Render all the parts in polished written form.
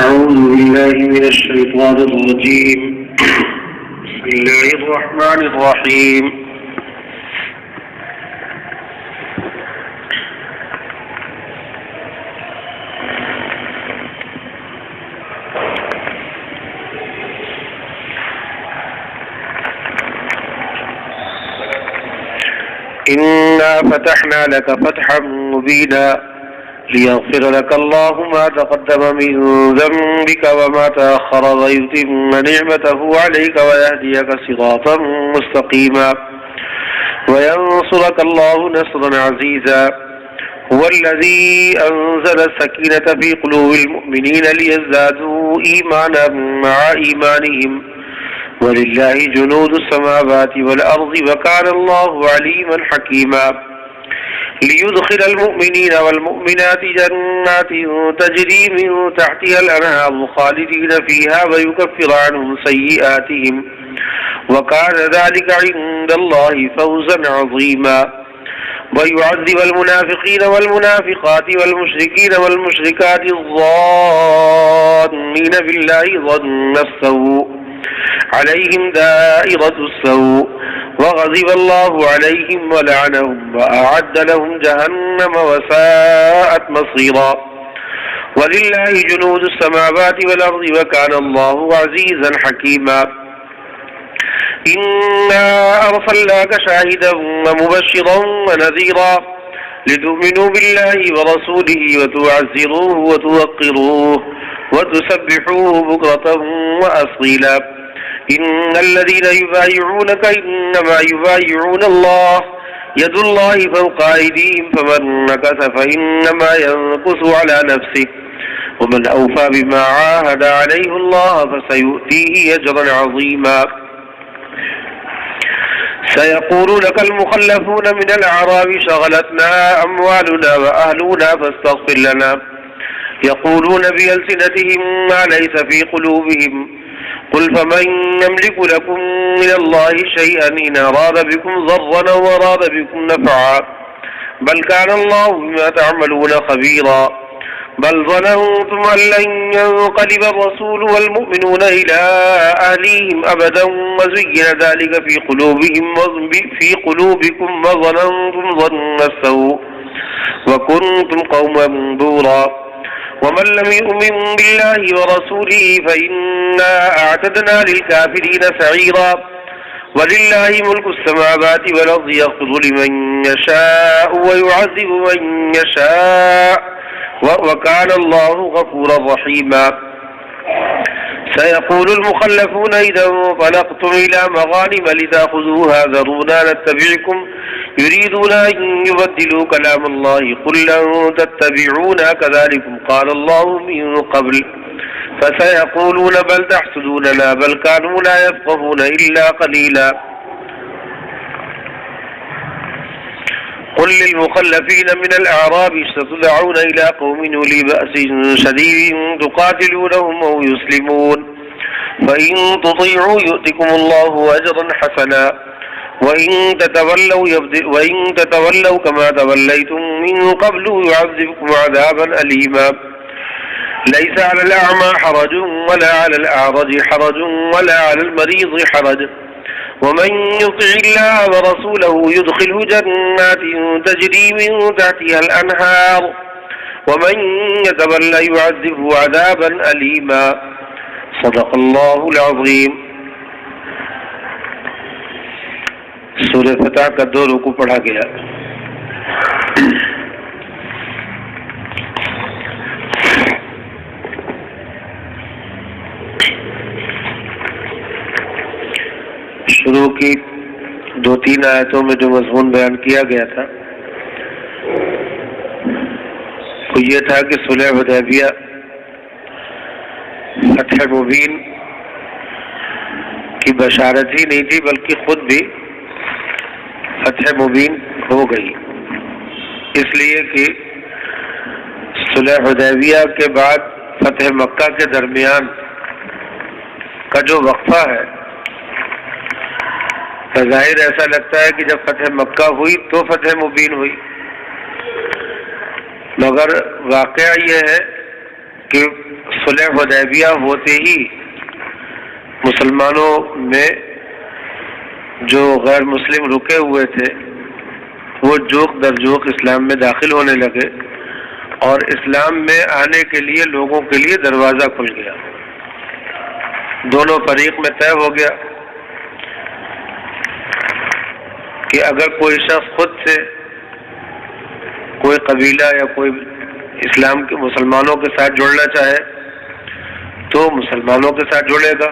أعوذ بالله من الشيطان الرجيم. بسم الله الرحمن الرحيم. إنا فتحنا لك فتحا مبينا ليغفر لك الله ما تقدم من ذنبك وما تأخر ويتم نعمته عليك ويهديك صراطا مستقيما وينصرك الله نصرا عزيزا. هو الذي أنزل السكينة في قلوب المؤمنين ليزدادوا إيمانا مع إيمانهم ولله جنود السماوات والأرض وكان الله عليما حكيما. ليدخل المؤمنين والمؤمنات جنات تجري من تحتها الأنهار خالدين فيها ويكفر عنهم سيئاتهم وكان ذلك عند الله فوزا عظيما. ويعذب المنافقين والمنافقات والمشركين والمشركات الظانين بالله ظن السوء عليهم دائرة السوء وغضب الله عليهم ولعنهم وأعد لهم جهنم وساءت مصيرا. ولله جنود السماوات والأرض وكان الله عزيزا حكيما. إنا أرسلناك شاهدا ومبشرا ونذيرا لتؤمنوا بالله ورسوله وتعزروه وتوقروه وتسبحوه بكرة وأصيلا. إن الذين يبايعونك إنما يبايعون الله يد الله فوق أيديهم فمن نكث فإنما ينكث على نفسه ومن أوفى بما عاهد عليه الله فسيؤتيه أجرا عظيما. سيقول لك المخلفون من الأعراب شغلتنا أموالنا وأهلنا فاستغفر لنا يقولون بألسنتهم ما ليس في قلوبهم قل فمن يملك لكم من الله شيئا إن أراد بكم ضرا وأراد بكم نفعا بل كان الله بما تعملون خبيرا. بل ظننتم أن لن ينقلب الرسول والمؤمنون إلى أهليهم أبدا وزين ذلك في قلوبكم وظننتم ظن السوء وكنتم قوما بورا. ومن لم يؤمن بالله ورسوله فإنا أعتدنا للكافرين سعيرا. ولله ملك السماوات والأرض يغفر لمن يشاء ويعذب من يشاء وكان الله غفورا رحيما. سيقول المخلفون إذا انطلقتم إلى مغانم لتأخذوها ذرونا نتبعكم يريدون أن يبدلوا كلام الله قل لن تتبعونا كذلكم قال الله من قبل فسيقولون بل تحسدوننا بل كانوا لا يفقهون إلا قليلا. قل للمخلفين من الأعراب ستدعون إلى قوم أولي بأس شديد تقاتلونهم أو يسلمون فإن تطيعوا يؤتكم الله أجرا حسنا وإن تتولوا كما توليتم من قبل يعذبكم عذابا أليما. ليس على الأعمى حرج ولا على الأعرج حرج ولا على المريض حرج ومن يطع الله ورسوله يدخله جنات تجري من تحتها الأنهار ومن يتولى يعذبه عذابا أليما. صدق الله العظيم. سورہ فتح کا 2 رکوع پڑھا گیا. شروع کی 2-3 آیتوں میں جو مضمون بیان کیا گیا تھا وہ یہ تھا کہ صلح حدیبیہ فتح مبین کی بشارت ہی نہیں تھی بلکہ خود بھی فتح مبین ہو گئی، اس لیے کہ صلح حدیبیہ کے بعد فتح مکہ کے درمیان کا جو وقفہ ہے ظاہر ایسا لگتا ہے کہ جب فتح مکہ ہوئی تو فتح مبین ہوئی، مگر واقعہ یہ ہے کہ صلح حدیبیہ ہوتے ہی مسلمانوں میں جو غیر مسلم رکے ہوئے تھے وہ جوق در جوق اسلام میں داخل ہونے لگے اور اسلام میں آنے کے لیے لوگوں کے لیے دروازہ کھل گیا. دونوں فریق میں طے ہو گیا کہ اگر کوئی شخص خود سے کوئی قبیلہ یا کوئی اسلام کے مسلمانوں کے ساتھ جڑنا چاہے تو مسلمانوں کے ساتھ جڑے گا،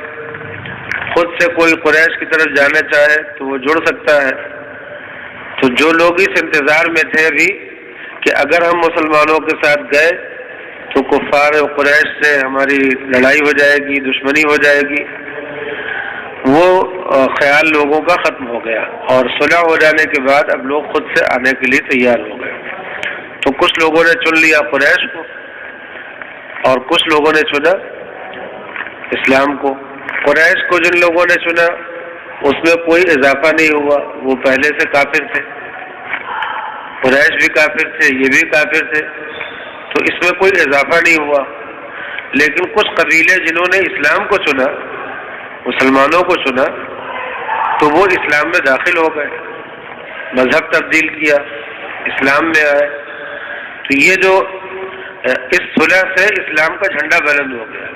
خود سے کوئی قریش کی طرف جانا چاہے تو وہ جڑ سکتا ہے. تو جو لوگ اس انتظار میں تھے ابھی کہ اگر ہم مسلمانوں کے ساتھ گئے تو کفار و قریش سے ہماری لڑائی ہو جائے گی، دشمنی ہو جائے گی، وہ خیال لوگوں کا ختم ہو گیا اور صلح ہو جانے کے بعد اب لوگ خود سے آنے کے لیے تیار ہو گئے. تو کچھ لوگوں نے چن لیا قریش کو اور کچھ لوگوں نے چنا اسلام کو. قریش کو جن لوگوں نے چنا اس میں کوئی اضافہ نہیں ہوا، وہ پہلے سے کافر تھے، قریش بھی کافر تھے، یہ بھی کافر تھے، تو اس میں کوئی اضافہ نہیں ہوا. لیکن کچھ قبیلے جنہوں نے اسلام کو چنا، مسلمانوں کو چنا، تو وہ اسلام میں داخل ہو گئے، مذہب تبدیل کیا، اسلام میں آئے. تو یہ جو اس صلح سے اسلام کا جھنڈا بلند ہو گیا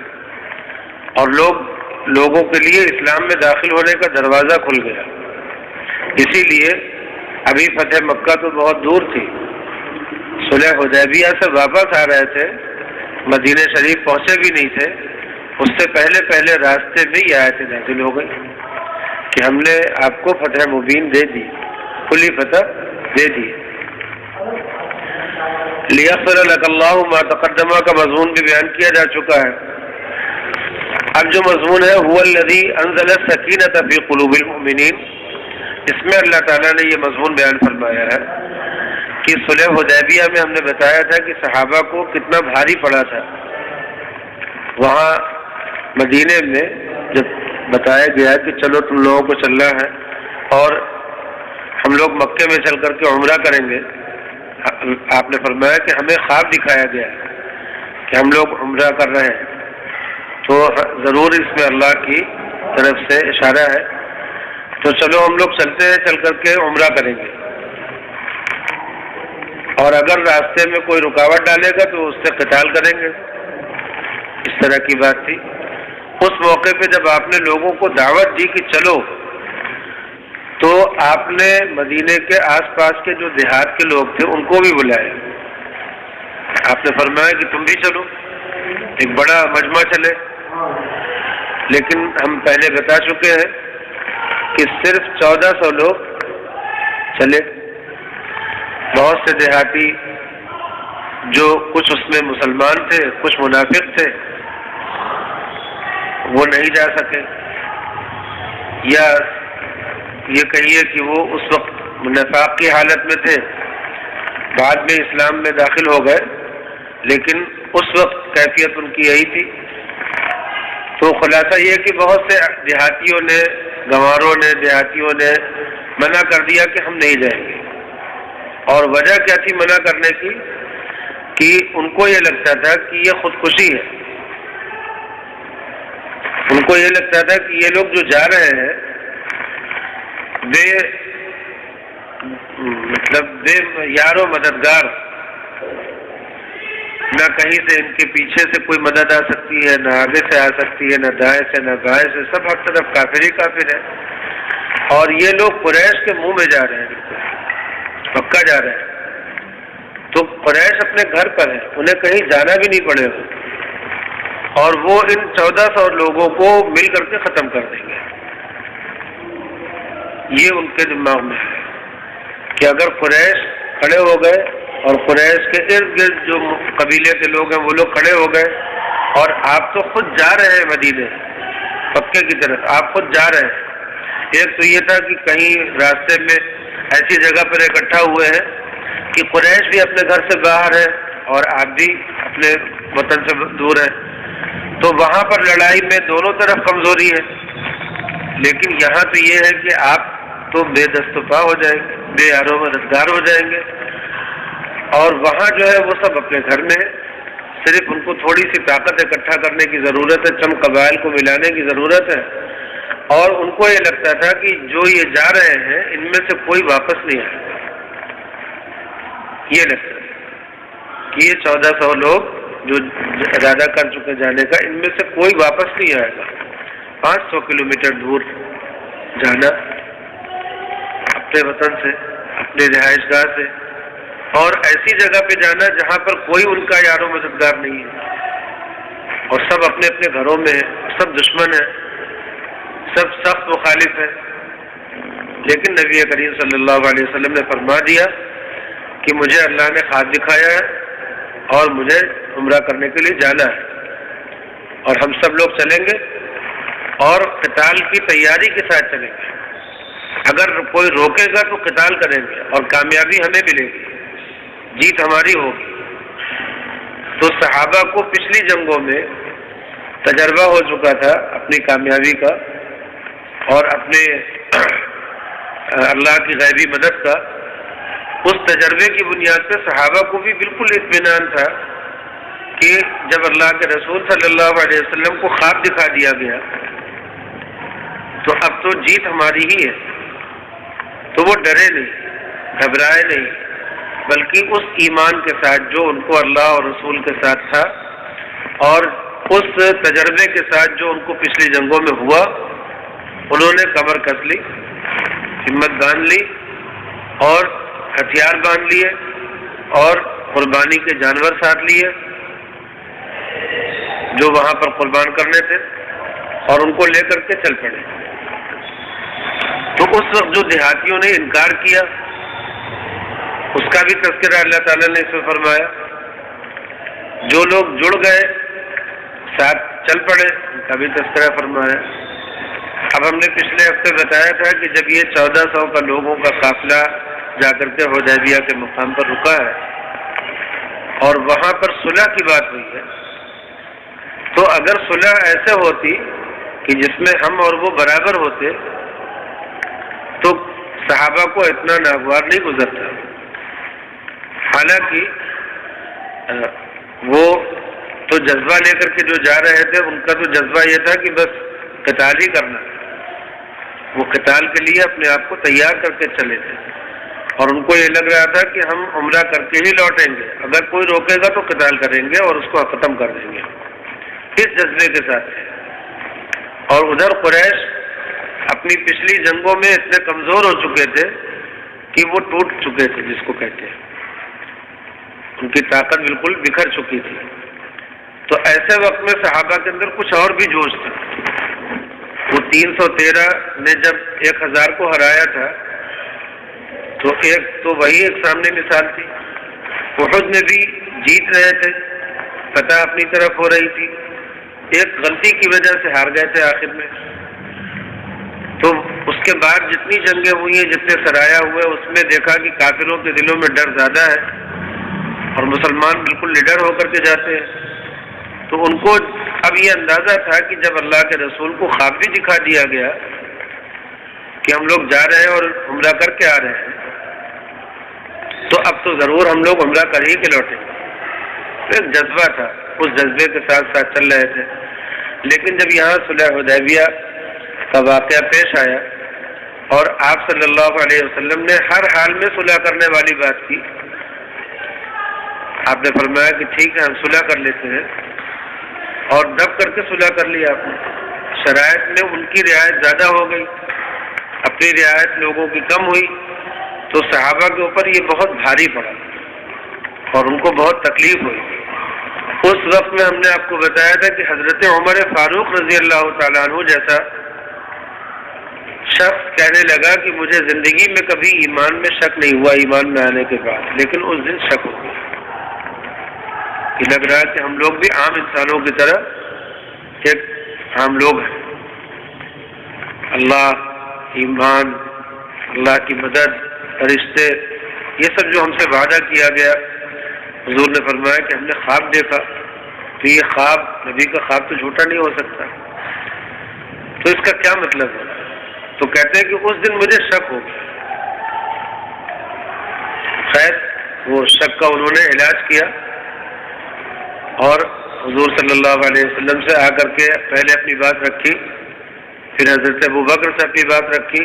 اور لوگوں کے لیے اسلام میں داخل ہونے کا دروازہ کھل گیا. اسی لیے ابھی فتح مکہ تو بہت دور تھی، صلح حدیبیہ سے واپس آ رہے تھے، مدینہ شریف پہنچے بھی نہیں تھے، اس سے پہلے راستے میں یہ آیتیں نازل ہو گئی کہ ہم نے آپ کو فتح مبین دے دی، کھلی فتح دے دی. لیغفر لک اللہ ما تقدم کا مضمون بھی بیان کیا جا چکا ہے. اب جو مضمون ہے هو الذی انزل السکینۃ فی قلوب المؤمنین، اس میں اللہ تعالیٰ نے یہ مضمون بیان فرمایا ہے کہ صلح حدیبیہ میں ہم نے بتایا تھا کہ صحابہ کو کتنا بھاری پڑا تھا. وہاں مدینے میں جب بتایا گیا کہ چلو تم لوگوں کو چلنا ہے اور ہم لوگ مکے میں چل کر کے عمرہ کریں گے، آپ نے فرمایا کہ ہمیں خواب دکھایا گیا کہ ہم لوگ عمرہ کر رہے ہیں، تو ضرور اس میں اللہ کی طرف سے اشارہ ہے، تو چلو ہم لوگ چلتے ہیں، چل کر کے عمرہ کریں گے، اور اگر راستے میں کوئی رکاوٹ ڈالے گا تو اس سے قتال کریں گے. اس طرح کی بات تھی. اس موقع پہ جب آپ نے لوگوں کو دعوت دی کہ چلو، تو آپ نے مدینے کے آس پاس کے جو دیہات کے لوگ تھے ان کو بھی بلایا. آپ نے فرمایا کہ تم بھی چلو، ایک بڑا مجمع چلے. لیکن ہم پہلے بتا چکے ہیں کہ صرف 1400 لوگ چلے. بہت سے دیہاتی جو کچھ اس میں مسلمان تھے، کچھ منافق تھے، وہ نہیں جا سکے، یا یہ کہیے کہ وہ اس وقت نفاق کی حالت میں تھے، بعد میں اسلام میں داخل ہو گئے، لیکن اس وقت کیفیت ان کی یہی تھی. تو خلاصہ یہ کہ بہت سے دیہاتیوں نے، گنواروں نے، دیہاتیوں نے منع کر دیا کہ ہم نہیں جائیں گے. اور وجہ کیا تھی منع کرنے کی؟ کہ ان کو یہ لگتا تھا کہ یہ خودکشی ہے. ان کو یہ لگتا تھا کہ یہ لوگ جو جا رہے ہیں بے یار و مددگار، نہ کہیں سے ان کے پیچھے سے کوئی مدد آ سکتی ہے، نہ آگے سے آ سکتی ہے، نہ دائیں سے نہ بائیں سے، سب ہر طرف کافر ہی کافر ہے. اور یہ لوگ قریش کے منہ میں جا رہے ہیں، مکہ جا رہے ہیں، تو قریش اپنے گھر پر ہے، انہیں کہیں جانا بھی نہیں پڑے گا، اور وہ ان 1400 لوگوں کو مل کر کے ختم کر دیں گے. یہ ان کے دماغ میں ہے کہ اگر قریش کھڑے ہو گئے اور قریش کے ارد گرد جو قبیلے کے لوگ ہیں وہ لوگ کھڑے ہو گئے، اور آپ تو خود جا رہے ہیں مدینے مکے کی طرف، آپ خود جا رہے ہیں. ایک تو یہ تھا کہ کہیں راستے میں ایسی جگہ پر اکٹھا ہوئے ہیں کہ قریش بھی اپنے گھر سے باہر ہے اور آپ بھی اپنے وطن سے دور ہیں، تو وہاں پر لڑائی میں دونوں طرف کمزوری ہے. لیکن یہاں تو یہ ہے کہ آپ تو بے دست و پا ہو جائیں گے، بے یار و مددگار ہو جائیں گے، اور وہاں جو ہے وہ سب اپنے گھر میں ہے، صرف ان کو تھوڑی سی طاقت اکٹھا کرنے کی ضرورت ہے، چند قبائل کو ملانے کی ضرورت ہے، اور ان کو یہ لگتا تھا کہ جو یہ جا رہے ہیں ان میں سے کوئی واپس نہیں آئے گا۔ یہ لگتا تھا کہ یہ 1400 لوگ جو ارادہ کر چکے جانے کا، ان میں سے کوئی واپس نہیں آئے گا۔ 500 کلومیٹر دور جانا اپنے وطن سے، اپنے رہائش گاہ سے، اور ایسی جگہ پہ جانا جہاں پر کوئی ان کا یار و مددگار نہیں ہے، اور سب اپنے اپنے گھروں میں ہیں، سب دشمن ہیں، سب سخت مخالف ہیں۔ لیکن نبی کریم صلی اللہ علیہ وسلم نے فرما دیا کہ مجھے اللہ نے خواب دکھایا ہے اور مجھے عمرہ کرنے کے لیے جانا ہے، اور ہم سب لوگ چلیں گے اور قتال کی تیاری کے ساتھ چلیں گے۔ اگر کوئی روکے گا تو قتال کریں گے اور کامیابی ہمیں ملے گی، جیت ہماری ہوگی۔ تو صحابہ کو پچھلی جنگوں میں تجربہ ہو چکا تھا اپنی کامیابی کا اور اپنے اللہ کی غیبی مدد کا۔ اس تجربے کی بنیاد پہ صحابہ کو بھی بالکل اطمینان تھا کہ جب اللہ کے رسول صلی اللہ علیہ وسلم کو خواب دکھا دیا گیا تو اب تو جیت ہماری ہی ہے۔ تو وہ ڈرے نہیں، گھبرائے نہیں، بلکہ اس ایمان کے ساتھ جو ان کو اللہ اور رسول کے ساتھ تھا، اور اس تجربے کے ساتھ جو ان کو پچھلی جنگوں میں ہوا، انہوں نے کمر کس لی، ہمت باندھ لی، اور ہتھیار باندھ لیے، اور قربانی کے جانور ساتھ لیے جو وہاں پر قربان کرنے تھے، اور ان کو لے کر کے چل پڑے۔ تو اس وقت جو دیہاتیوں نے انکار کیا اس کا بھی تذکرہ اللہ تعالیٰ نے اس میں فرمایا۔ جو لوگ جڑ گئے ساتھ چل پڑے ان کا بھی تذکرہ فرمایا۔ اب ہم نے پچھلے ہفتے بتایا تھا کہ جب یہ 1400 کا لوگوں کا قافلہ جا کر کے حدیبیہ کے مقام پر رکا ہے اور وہاں پر صلح کی بات ہوئی ہے، تو اگر صلح ایسے ہوتی کہ جس میں ہم اور وہ برابر ہوتے تو صحابہ کو اتنا ناگوار نہیں گزرتا۔ حالانکہ وہ تو جذبہ لے کر کے جو جا رہے تھے ان کا تو جذبہ یہ تھا کہ بس قتال ہی کرنا، وہ قتال کے لیے اپنے آپ کو تیار کر کے چلے تھے، اور ان کو یہ لگ رہا تھا کہ ہم عمرہ کر کے ہی لوٹیں گے، اگر کوئی روکے گا تو قتال کریں گے اور اس کو ختم کر دیں گے، اس جذبے کے ساتھ تھے۔ اور ادھر قریش اپنی پچھلی جنگوں میں اتنے کمزور ہو چکے تھے کہ وہ ٹوٹ چکے تھے، جس کو کہتے ہیں ان کی طاقت بالکل بکھر چکی تھی۔ تو ایسے وقت میں صحابہ کے اندر کچھ اور بھی جوش تھا۔ وہ 313 نے جب 1000 کو ہرایا تھا تو وہی ایک سامنے مثال تھی۔ احد میں بھی جیت رہے تھے، فتح اپنی طرف ہو رہی تھی، ایک غلطی کی وجہ سے ہار گئے تھے آخر میں۔ تو اس کے بعد جتنی جنگیں ہوئی ہیں، جتنے سرایا ہوئے، اس میں دیکھا کہ کافروں کے دلوں میں ڈر زیادہ ہے اور مسلمان بالکل نڈر ہو کر کے جاتے ہیں۔ تو ان کو اب یہ اندازہ تھا کہ جب اللہ کے رسول کو خواب بھی دکھا دیا گیا کہ ہم لوگ جا رہے ہیں اور عمرہ کر کے آ رہے ہیں، تو اب تو ضرور ہم لوگ عمرہ کر ہی کے لوٹیں گے۔ ایک جذبہ تھا، اس جذبے کے ساتھ ساتھ چل رہے تھے۔ لیکن جب یہاں صلح حدیبیہ کا واقعہ پیش آیا اور آپ صلی اللہ علیہ وسلم نے ہر حال میں صلح کرنے والی بات کی، آپ نے فرمایا کہ ٹھیک ہے ہم صلح کر لیتے ہیں، اور دب کر کے صلح کر لیا آپ نے۔ شرائط میں ان کی رعایت زیادہ ہو گئی، اپنی رعایت لوگوں کی کم ہوئی، تو صحابہ کے اوپر یہ بہت بھاری پڑا اور ان کو بہت تکلیف ہوئی۔ اس وقت میں ہم نے آپ کو بتایا تھا کہ حضرت عمر فاروق رضی اللہ تعالیٰ عنہ جیسا شخص کہنے لگا کہ مجھے زندگی میں کبھی ایمان میں شک نہیں ہوا ایمان میں آنے کے بعد، لیکن اس دن شک ہو گیا کہ لگ رہا کہ ہم لوگ بھی عام انسانوں کی طرح ایک عام لوگ ہیں۔ اللہ، ایمان، اللہ کی مدد، فرشتے، یہ سب جو ہم سے وعدہ کیا گیا، حضور نے فرمایا کہ ہم نے خواب دیکھا، تو یہ خواب نبی کا خواب تو جھوٹا نہیں ہو سکتا۔ تو اس کا کیا مطلب ہے؟ تو کہتے ہیں کہ اس دن مجھے شک ہو گیا۔ خیر، وہ شک کا انہوں نے علاج کیا اور حضور صلی اللہ علیہ وسلم سے آ کر کے پہلے اپنی بات رکھی، پھر حضرت ابوبکر سے اپنی بات رکھی،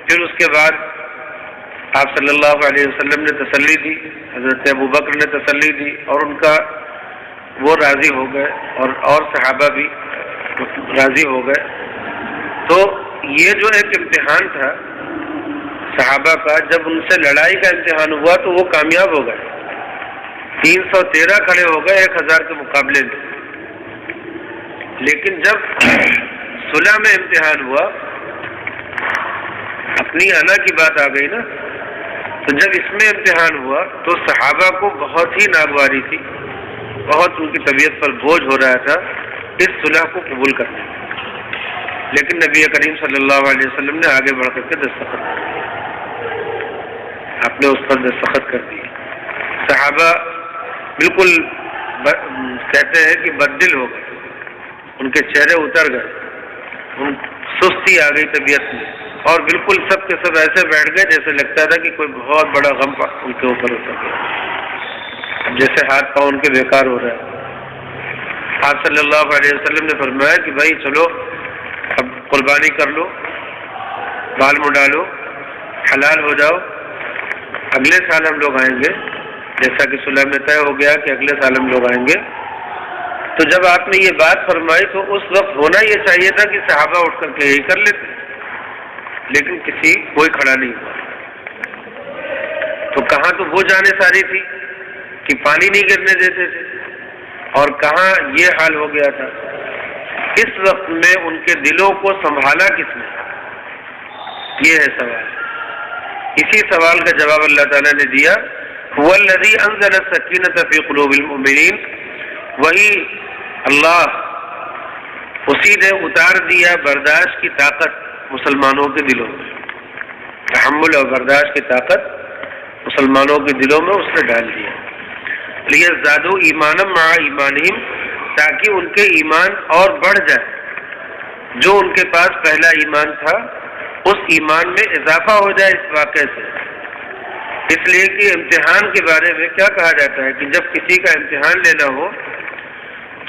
پھر اس کے بعد آپ صلی اللہ علیہ وسلم نے تسلی دی، حضرت ابوبکر نے تسلی دی، اور ان کا وہ راضی ہو گئے اور صحابہ بھی راضی ہو گئے۔ تو یہ جو ایک امتحان تھا صحابہ کا، جب ان سے لڑائی کا امتحان ہوا تو وہ کامیاب ہو گئے، 313 کھڑے ہو گئے 1000 کے مقابلے میں۔ لیکن جب صلح میں امتحان ہوا، اپنی انا کی بات آ گئی نا، تو جب اس میں امتحان ہوا تو صحابہ کو بہت ہی ناگواری تھی، بہت ان کی طبیعت پر بوجھ ہو رہا تھا اس صلح کو قبول کرنے، لیکن نبی کریم صلی اللہ علیہ وسلم نے آگے بڑھ کر کے دستخط آپ نے اس پر دستخط کر دی۔ صحابہ بالکل کہتے ہیں کہ بددل ہو گئے، ان کے چہرے اتر گئے، سستی آ گئی طبیعت میں، اور بالکل سب کے سب ایسے بیٹھ گئے جیسے لگتا تھا کہ کوئی بہت بڑا غم ان کے اوپر اتر گیا، جیسے ہاتھ پاؤں ان کے بیکار ہو رہا ہے۔ آپ صلی اللہ علیہ وسلم نے فرمایا کہ بھائی چلو اب قربانی کر لو، بال مڈالو، حلال ہو جاؤ، اگلے سال ہم لوگ آئیں گے، جیسا کہ صلح میں طے ہو گیا کہ اگلے سال ہم لوگ آئیں گے۔ تو جب آپ نے یہ بات فرمائی تو اس وقت ہونا یہ چاہیے تھا کہ صحابہ اٹھ کر کے یہی کر لیتے، لیکن کوئی کھڑا نہیں ہوا۔ تو کہاں تو وہ جانے ساری تھی کہ پانی نہیں گرنے دیتے تھے، اور کہاں یہ حال ہو گیا تھا۔ اس وقت میں ان کے دلوں کو سنبھالا کس نے، یہ ہے سوال۔ اسی سوال کا جواب اللہ تعالیٰ نے دیا، هو الذی انزل السکینۃ فی قلوب المؤمنین، وہی اللہ، اسی نے اتار دیا برداشت کی طاقت مسلمانوں کے دلوں میں، تحمل اور برداشت کی طاقت مسلمانوں کے دلوں میں اس نے ڈال دیا، لیزدادوا ایمانا مع ایمانہم، تاکہ ان کے ایمان اور بڑھ جائے، جو ان کے پاس پہلا ایمان تھا اس ایمان میں اضافہ ہو جائے اس واقعے سے۔ اس لیے کہ امتحان کے بارے میں کیا کہا جاتا ہے کہ جب کسی کا امتحان لینا ہو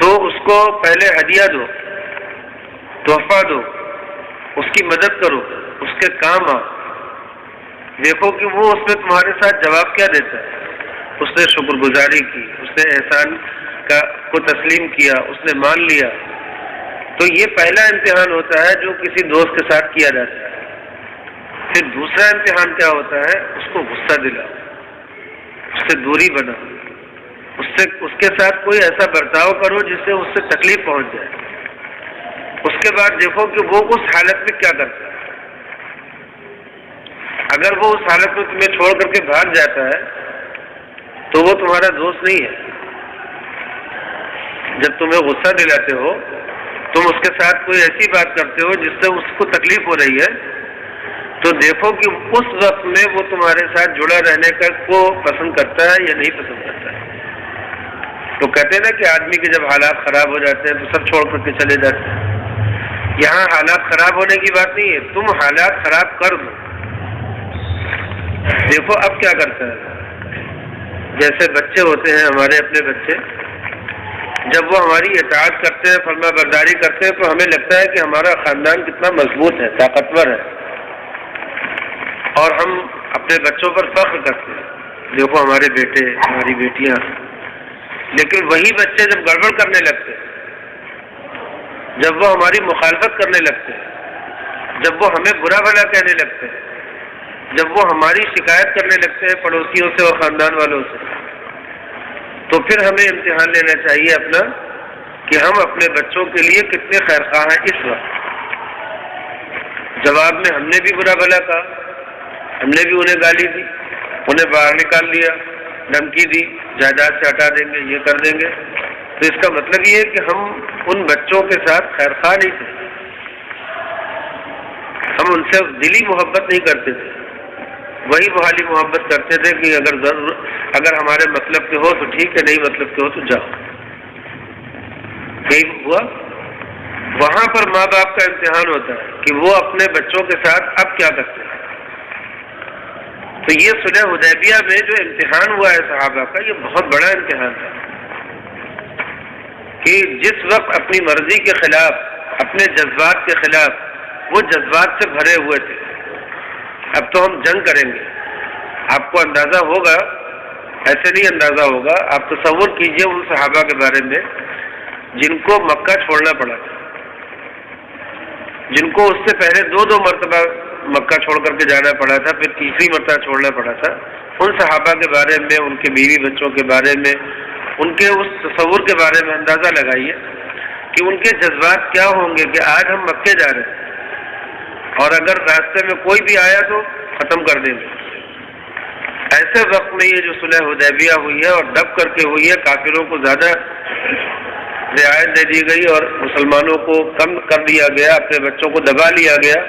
تو اس کو پہلے ہدیہ دو، تحفہ دو، اس کی مدد کرو، اس کے کام آؤ، دیکھو کہ وہ اس میں تمہارے ساتھ جواب کیا دیتا ہے۔ اس نے شکر گزاری کی، اس نے احسان کو تسلیم کیا، اس نے مان لیا، تو یہ پہلا امتحان ہوتا ہے جو کسی دوست کے ساتھ کیا جاتا ہے۔ پھر دوسرا امتحان کیا ہوتا ہے، اس کو غصہ دلاؤ، اس سے دوری بناؤ، اس کے ساتھ کوئی ایسا برتاؤ کرو جس سے اس سے تکلیف پہنچ جائے۔ اس کے بعد دیکھو کہ وہ اس حالت میں کیا کرتا ہے۔ اگر وہ اس حالت میں تمہیں چھوڑ کر کے بھاگ جاتا ہے تو وہ تمہارا دوست نہیں ہے۔ جب تمہیں غصہ دلاتے ہو، تم اس کے ساتھ کوئی ایسی بات کرتے ہو جس سے اس کو تکلیف ہو رہی ہے، تو دیکھو کہ اس وقت میں وہ تمہارے ساتھ جڑا رہنے کو پسند کرتا ہے یا نہیں پسند کرتا ہے۔ تو کہتے ہیں نا کہ آدمی کے جب حالات خراب ہو جاتے ہیں تو سب چھوڑ کر کے چلے جاتے ہیں۔ یہاں حالات خراب ہونے کی بات نہیں ہے، تم حالات خراب کر دو۔ دیکھو اب کیا کرتا ہے، جیسے بچے ہوتے ہیں ہمارے اپنے بچے، جب وہ ہماری اطاعت کرتے ہیں، فرما برداری کرتے ہیں، تو ہمیں لگتا ہے کہ ہمارا خاندان کتنا مضبوط ہے، طاقتور ہے، اور ہم اپنے بچوں پر فخر کرتے ہیں، دیکھو ہمارے بیٹے، ہماری بیٹیاں۔ لیکن وہی بچے جب گڑبڑ کرنے لگتے ہیں، جب وہ ہماری مخالفت کرنے لگتے ہیں، جب وہ ہمیں برا بھلا کہنے لگتے ہیں، جب وہ ہماری شکایت کرنے لگتے ہیں پڑوسیوں سے اور خاندان والوں سے، تو پھر ہمیں امتحان لینا چاہیے اپنا کہ ہم اپنے بچوں کے لیے کتنے خیر خواہ ہیں۔ اس وقت جواب میں ہم نے بھی برا بھلا کہا، ہم نے بھی انہیں گالی دی، انہیں باہر نکال دیا، دھمکی دی، جائیداد سے ہٹا دیں گے، یہ کر دیں گے، تو اس کا مطلب یہ ہے کہ ہم ان بچوں کے ساتھ خیر خواہ نہیں تھے، ہم ان سے دلی محبت نہیں کرتے تھے، وہی بحالی محبت کرتے تھے کہ اگر ہمارے مطلب کے ہو تو ٹھیک ہے، نہیں مطلب کے ہو تو جاؤ۔ یہی ہوا۔ وہاں پر ماں باپ کا امتحان ہوتا ہے کہ وہ اپنے بچوں کے ساتھ اب کیا کرتے ہیں۔ تو یہ صلح حدیبیہ میں جو امتحان ہوا ہے صحابہ کا، یہ بہت بڑا امتحان تھا۔ کہ جس وقت اپنی مرضی کے خلاف، اپنے جذبات کے خلاف وہ جذبات سے بھرے ہوئے تھے، اب تو ہم جنگ کریں گے. آپ کو اندازہ ہوگا، ایسے نہیں اندازہ ہوگا، آپ تصور کیجئے ان صحابہ کے بارے میں جن کو مکہ چھوڑنا پڑا تھا، جن کو اس سے پہلے 2 مرتبہ مکہ چھوڑ کر کے جانا پڑا تھا، پھر تیسری مرتبہ چھوڑنا پڑا تھا. ان صحابہ کے بارے میں، ان کے بیوی بچوں کے بارے میں، ان کے اس تصور کے بارے میں اندازہ لگائیے کہ ان کے جذبات کیا ہوں گے کہ آج ہم مکے جا رہے ہیں اور اگر راستے میں کوئی بھی آیا تو ختم کر دیں گے. ایسے وقت میں یہ جو صلح حدیبیہ ہوئی ہے اور دب کر کے ہوئی ہے، کافروں کو زیادہ رعایت دے دی گئی اور مسلمانوں کو کم کر دیا گیا، اپنے بچوں کو دبا لیا گیا.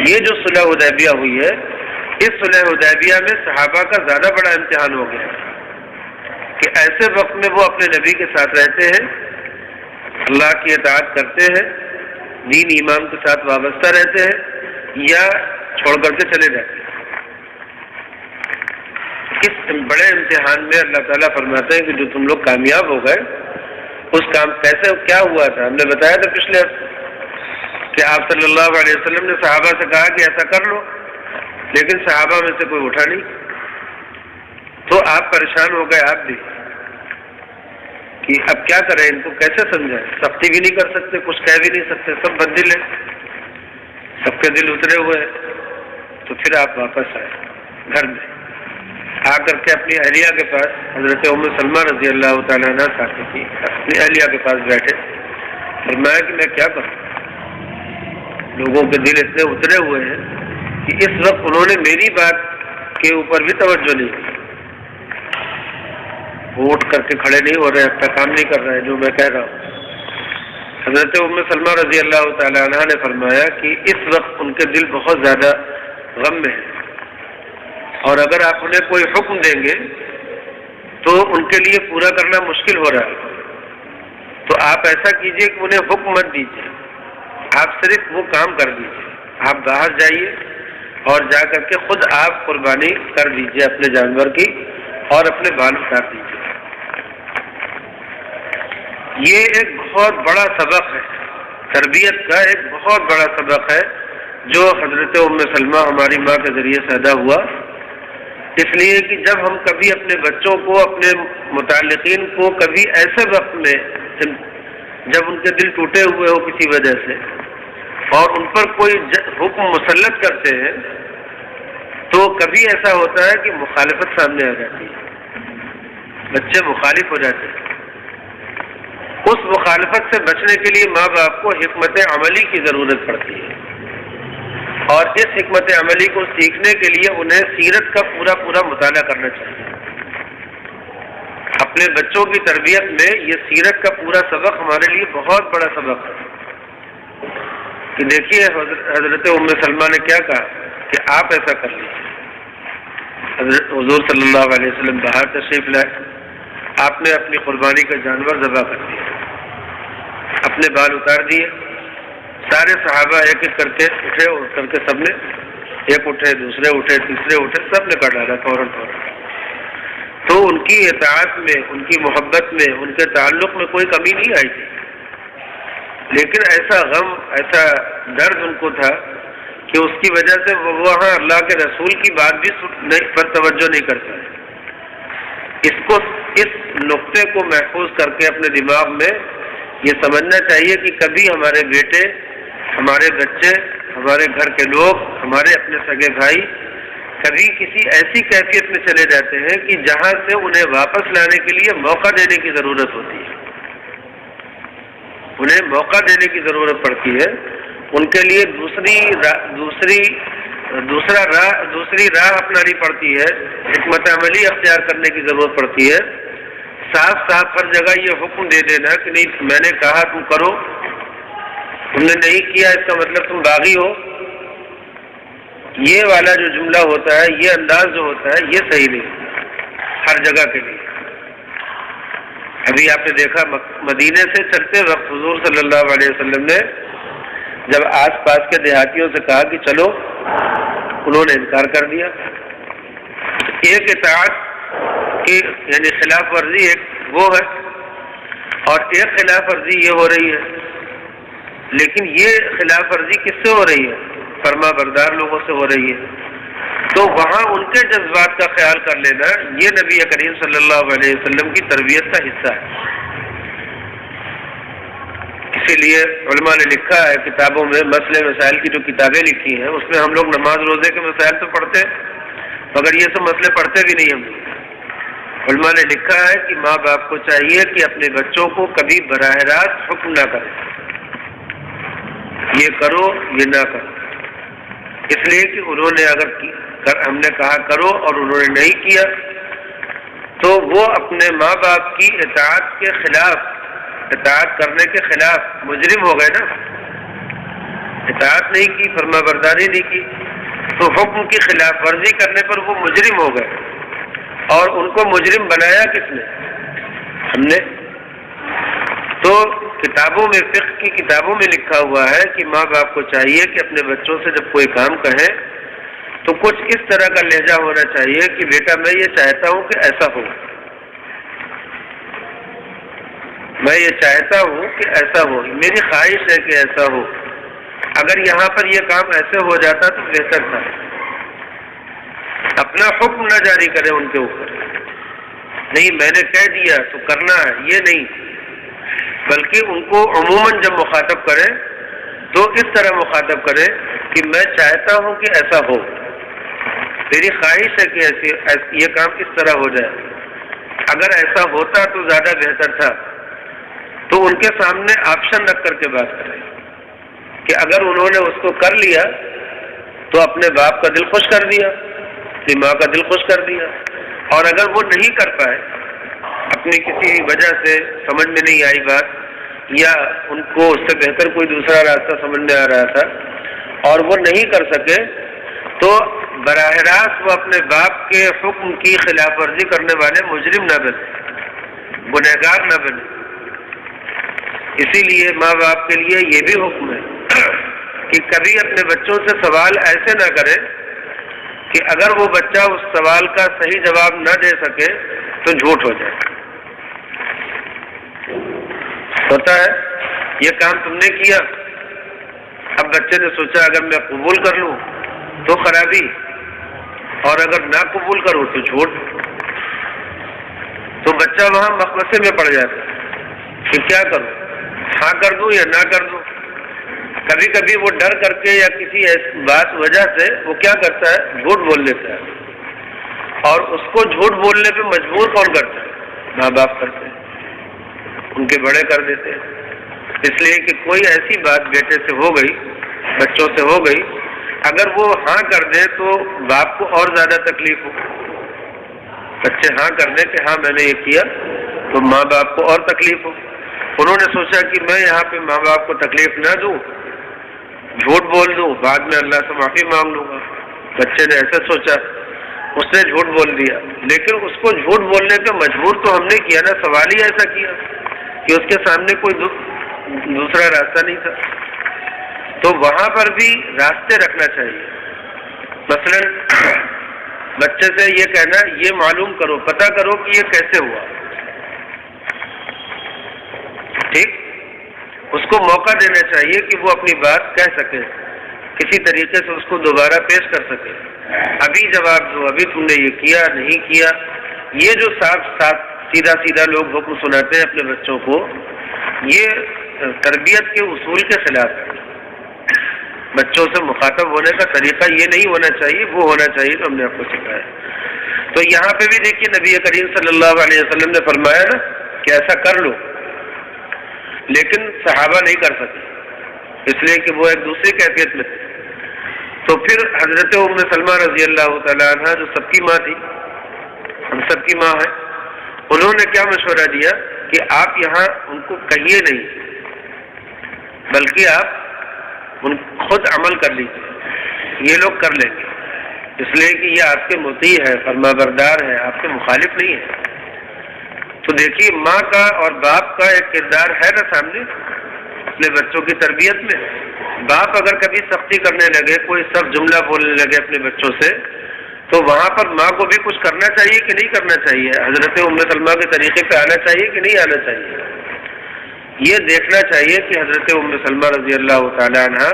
یہ جو صلح حدیبیہ ہوئی ہے، اس صلح حدیبیہ میں صحابہ کا زیادہ بڑا امتحان ہو گیا کہ ایسے وقت میں وہ اپنے نبی کے ساتھ رہتے ہیں، اللہ کی اطاعت کرتے ہیں، دین ایمان کے ساتھ وابستہ رہتے ہیں، یا چھوڑ کر کے چلے جاتے ہیں. اس بڑے امتحان میں اللہ تعالیٰ فرماتے ہیں کہ جو تم لوگ کامیاب ہو گئے، اس کام کیسے کیا ہوا تھا. ہم نے بتایا تھا پچھلے کہ آپ صلی اللہ علیہ وسلم نے صحابہ سے کہا کہ ایسا کر لو، لیکن صحابہ میں سے کوئی اٹھا نہیں، تو آپ پریشان ہو گئے آپ بھی کہ اب کیا کریں، ان کو کیسے سمجھائیں. سختی بھی نہیں کر سکتے، کچھ کہہ بھی نہیں سکتے، سب بدل ہیں، سب کے دل اترے ہوئے ہیں. تو پھر آپ واپس آئے گھر میں، آ کر کے اپنی اہلیہ کے پاس، حضرت ام سلمہ رضی اللہ تعالیٰ عنہ صاحب کی اپنی اہلیہ کے پاس بیٹھے. فرمایا کہ میں کیا کروں، لوگوں کے دل اتنے اترے ہوئے ہیں کہ اس وقت انہوں نے میری بات کے اوپر بھی توجہ نہیں کی، وہ اٹھ کر کے کھڑے نہیں ہو رہے، اپنا کام نہیں کر رہے جو میں کہہ رہا ہوں. حضرت ام سلمہ رضی اللہ تعالیٰ عنہ نے فرمایا کہ اس وقت ان کے دل بہت زیادہ غم میں ہے، اور اگر آپ انہیں کوئی حکم دیں گے تو ان کے لیے پورا کرنا مشکل ہو رہا ہے. تو آپ ایسا کیجئے کہ انہیں حکم مت دیجیے، آپ صرف وہ کام کر دیجیے. آپ باہر جائیے اور جا کر کے خود آپ قربانی کر دیجیے اپنے جانور کی اور اپنے بال اتار دیجیے. یہ ایک بہت بڑا سبق ہے، تربیت کا ایک بہت بڑا سبق ہے جو حضرت ام سلمہ ہماری ماں کے ذریعے سے ادا ہوا. اس لیے کہ جب ہم کبھی اپنے بچوں کو، اپنے متعلقین کو کبھی ایسے وقت میں جب ان کے دل ٹوٹے ہوئے ہو کسی وجہ سے اور ان پر کوئی حکم مسلط کرتے ہیں، تو کبھی ایسا ہوتا ہے کہ مخالفت سامنے آ جاتی ہے، بچے مخالف ہو جاتے ہیں. اس مخالفت سے بچنے کے لیے ماں باپ کو حکمت عملی کی ضرورت پڑتی ہے، اور اس حکمت عملی کو سیکھنے کے لیے انہیں سیرت کا پورا مطالعہ کرنا چاہیے. اپنے بچوں کی تربیت میں یہ سیرت کا پورا سبق ہمارے لیے بہت بڑا سبق ہے کہ دیکھیے حضرت ام سلمہ نے کیا کہا کہ آپ ایسا کر لیجیے. حضرت حضور صلی اللہ علیہ وسلم باہر تشریف لائے، آپ نے اپنی قربانی کا جانور ذبح کر دیا، اپنے بال اتار دیے. سارے صحابہ ایک ایک کر کے اٹھے، اٹھ کر کے سب نے، ایک اٹھے، دوسرے اٹھے، تیسرے اٹھے، سب نے کر ڈالا فوراً. تو ان کی اطاعت میں، ان کی محبت میں، ان کے تعلق میں کوئی کمی نہیں آئی تھی، لیکن ایسا غم، ایسا درد ان کو تھا کہ اس کی وجہ سے وہ وہاں اللہ کے رسول کی بات بھی پر توجہ نہیں کر پائے. اس نقطے کو محفوظ کر کے اپنے دماغ میں یہ سمجھنا چاہیے کہ کبھی ہمارے بیٹے، ہمارے بچے، ہمارے گھر کے لوگ، ہمارے اپنے سگے بھائی کبھی کسی ایسی کیفیت میں چلے جاتے ہیں کہ جہاں سے انہیں واپس لانے کے لیے موقع دینے کی ضرورت ہوتی ہے، انہیں موقع دینے کی ضرورت پڑتی ہے. ان کے لیے دوسری راہ اپنانی پڑتی ہے، حکمت عملی اختیار کرنے کی ضرورت پڑتی ہے. صاف ہر جگہ یہ حکم دے دینا کہ نہیں میں نے کہا تم کرو، تم نے نہیں کیا اس کا مطلب تم باغی ہو، یہ والا جو جملہ ہوتا ہے، یہ انداز جو ہوتا ہے، یہ صحیح نہیں ہر جگہ کے لیے. ابھی آپ نے دیکھا مدینے سے چلتے وقت حضور صلی اللہ علیہ وسلم نے جب آس پاس کے دیہاتیوں سے کہا کہ چلو، انہوں نے انکار کر دیا. ایک اطاعت کی یعنی خلاف ورزی ایک وہ ہے، اور ایک خلاف ورزی یہ ہو رہی ہے، لیکن یہ خلاف ورزی کس سے ہو رہی ہے؟ فرما بردار لوگوں سے ہو رہی ہے، تو وہاں ان کے جذبات کا خیال کر لینا یہ نبی کریم صلی اللہ علیہ وسلم کی تربیت کا حصہ ہے۔ اسی لیے علماء نے لکھا ہے کتابوں میں، مسئلے مسائل کی جو کتابیں لکھی ہیں اس میں ہم لوگ نماز روزے کے مسائل تو پڑھتے مگر یہ سب مسئلے پڑھتے بھی نہیں ہم۔ علماء نے لکھا ہے کہ ماں باپ کو چاہیے کہ اپنے بچوں کو کبھی براہ راست حکم نہ کرے، یہ کرو یہ نہ کرو، اس لیے کہ انہوں نے اگر ہم نے کہا کرو اور انہوں نے نہیں کیا تو وہ اپنے ماں باپ کی اطاعت کے خلاف، اطاعت کرنے کے خلاف مجرم ہو گئے نا۔ اطاعت نہیں کی، فرما برداری نہیں کی تو حکم کی خلاف ورزی کرنے پر وہ مجرم ہو گئے، اور ان کو مجرم بنایا کس نے؟ ہم نے۔ تو کتابوں میں، فقہ کی کتابوں میں لکھا ہوا ہے کہ ماں باپ کو چاہیے کہ اپنے بچوں سے جب کوئی کام کہیں تو کچھ اس طرح کا لہجہ ہونا چاہیے کہ بیٹا میں یہ چاہتا ہوں کہ ایسا ہو، میں یہ چاہتا ہوں کہ ایسا ہو، میری خواہش ہے کہ ایسا ہو، اگر یہاں پر یہ کام ایسے ہو جاتا تو بہتر تھا۔ اپنا حکم نہ جاری کرے ان کے اوپر، نہیں میں نے کہہ دیا تو کرنا ہے، یہ نہیں، بلکہ ان کو عموماً جب مخاطب کرے تو اس طرح مخاطب کرے کہ میں چاہتا ہوں کہ ایسا ہو، میری خواہش ہے کہ یہ کام اس طرح ہو جائے، اگر ایسا ہوتا تو زیادہ بہتر تھا۔ تو ان کے سامنے آپشن رکھ کر کے بات کریں کہ اگر انہوں نے اس کو کر لیا تو اپنے باپ کا دل خوش کر دیا، اپنی ماں کا دل خوش کر دیا، اور اگر وہ نہیں کر پائے، اپنی کسی وجہ سے سمجھ میں نہیں آئی بات، یا ان کو اس سے بہتر کوئی دوسرا راستہ سمجھ میں آ رہا تھا اور وہ نہیں کر سکے، تو براہ راست وہ اپنے باپ کے حکم کی خلاف ورزی کرنے والے مجرم نہ بنے، گنہگار نہ بنے۔ اسی لیے ماں باپ کے لیے یہ بھی حکم ہے کہ کبھی اپنے بچوں سے سوال ایسے نہ کرے کہ اگر وہ بچہ اس سوال کا صحیح جواب نہ دے سکے تو جھوٹ ہو جائے۔ ہوتا ہے یہ کام تم نے کیا، اب بچے نے سوچا اگر میں قبول کر لوں تو خرابی، اور اگر نہ قبول کروں تو جھوٹ، تو بچہ وہاں مخمصے میں پڑ جاتا ہے کہ کیا کروں، ہاں کر دوں یا نہ کر دوں۔ کبھی کبھی وہ ڈر کر کے یا کسی ایسی بات وجہ سے وہ کیا کرتا ہے، جھوٹ بول لیتا ہے، اور اس کو جھوٹ بولنے پہ مجبور کون کرتا ہے؟ ماں باپ کرتے ہیں، ان کے بڑے کر دیتے ہیں، اس لیے کہ کوئی ایسی بات بیٹے سے ہو گئی، بچوں سے ہو گئی، اگر وہ ہاں کر دے تو باپ کو اور زیادہ تکلیف ہو۔ بچے ہاں کر دیں کہ ہاں میں نے یہ کیا تو ماں باپ کو اور تکلیف ہو۔ انہوں نے سوچا کہ میں یہاں پہ ماں باپ کو تکلیف نہ دوں، جھوٹ بول دوں، بعد میں اللہ سے معافی مانگ لوں گا۔ بچے نے ایسا سوچا، اس نے جھوٹ بول دیا، لیکن اس کو جھوٹ بولنے پہ مجبور تو ہم نے کیا نا، سوال ہی ایسا کیا کہ اس کے سامنے کوئی دوسرا راستہ نہیں تھا۔ تو وہاں پر بھی راستے رکھنا چاہیے۔ مثلا بچے سے یہ کہنا، یہ معلوم کرو، پتہ کرو کہ یہ کیسے ہوا، ٹھیک، اس کو موقع دینا چاہیے کہ وہ اپنی بات کہہ سکے، کسی طریقے سے اس کو دوبارہ پیش کر سکے۔ ابھی جواب دو، ابھی تم نے یہ کیا نہیں کیا، یہ جو سیدھا لوگ حکم سناتے ہیں اپنے بچوں کو، یہ تربیت کے اصول کے خلاف ہے۔ بچوں سے مخاطب ہونے کا طریقہ یہ نہیں ہونا چاہیے، وہ ہونا چاہیے جو ہم نے آپ کو سکھایا۔ تو یہاں پہ بھی دیکھیے نبی کریم صلی اللہ علیہ وسلم نے فرمایا نا کہ ایسا کر لو، لیکن صحابہ نہیں کر سکے، اس لیے کہ وہ ایک دوسری کیفیت میں تھے۔ تو پھر حضرت ام سلمہ رضی اللہ تعالیٰ عنہ جو سب کی ماں تھی، ہم سب کی ماں ہے، انہوں نے کیا مشورہ دیا کہ آپ یہاں ان کو کہیے نہیں، بلکہ آپ خود عمل کر لیجیے، یہ لوگ کر لیں گے، اس لیے کہ یہ آپ کے مطیع ہے، فرما بردار ہے، آپ کے مخالف نہیں ہے۔ تو دیکھیے ماں کا اور باپ کا ایک کردار ہے نا سامنے اپنے بچوں کی تربیت میں۔ باپ اگر کبھی سختی کرنے لگے، کوئی سخت جملہ بولنے لگے اپنے بچوں سے، تو وہاں پر ماں کو بھی کچھ کرنا چاہیے کہ نہیں کرنا چاہیے؟ حضرت ام سلمہ کے طریقے پہ آنا چاہیے کہ نہیں آنا چاہیے؟ یہ دیکھنا چاہیے کہ حضرت ام سلمہ رضی اللہ تعالی عنہ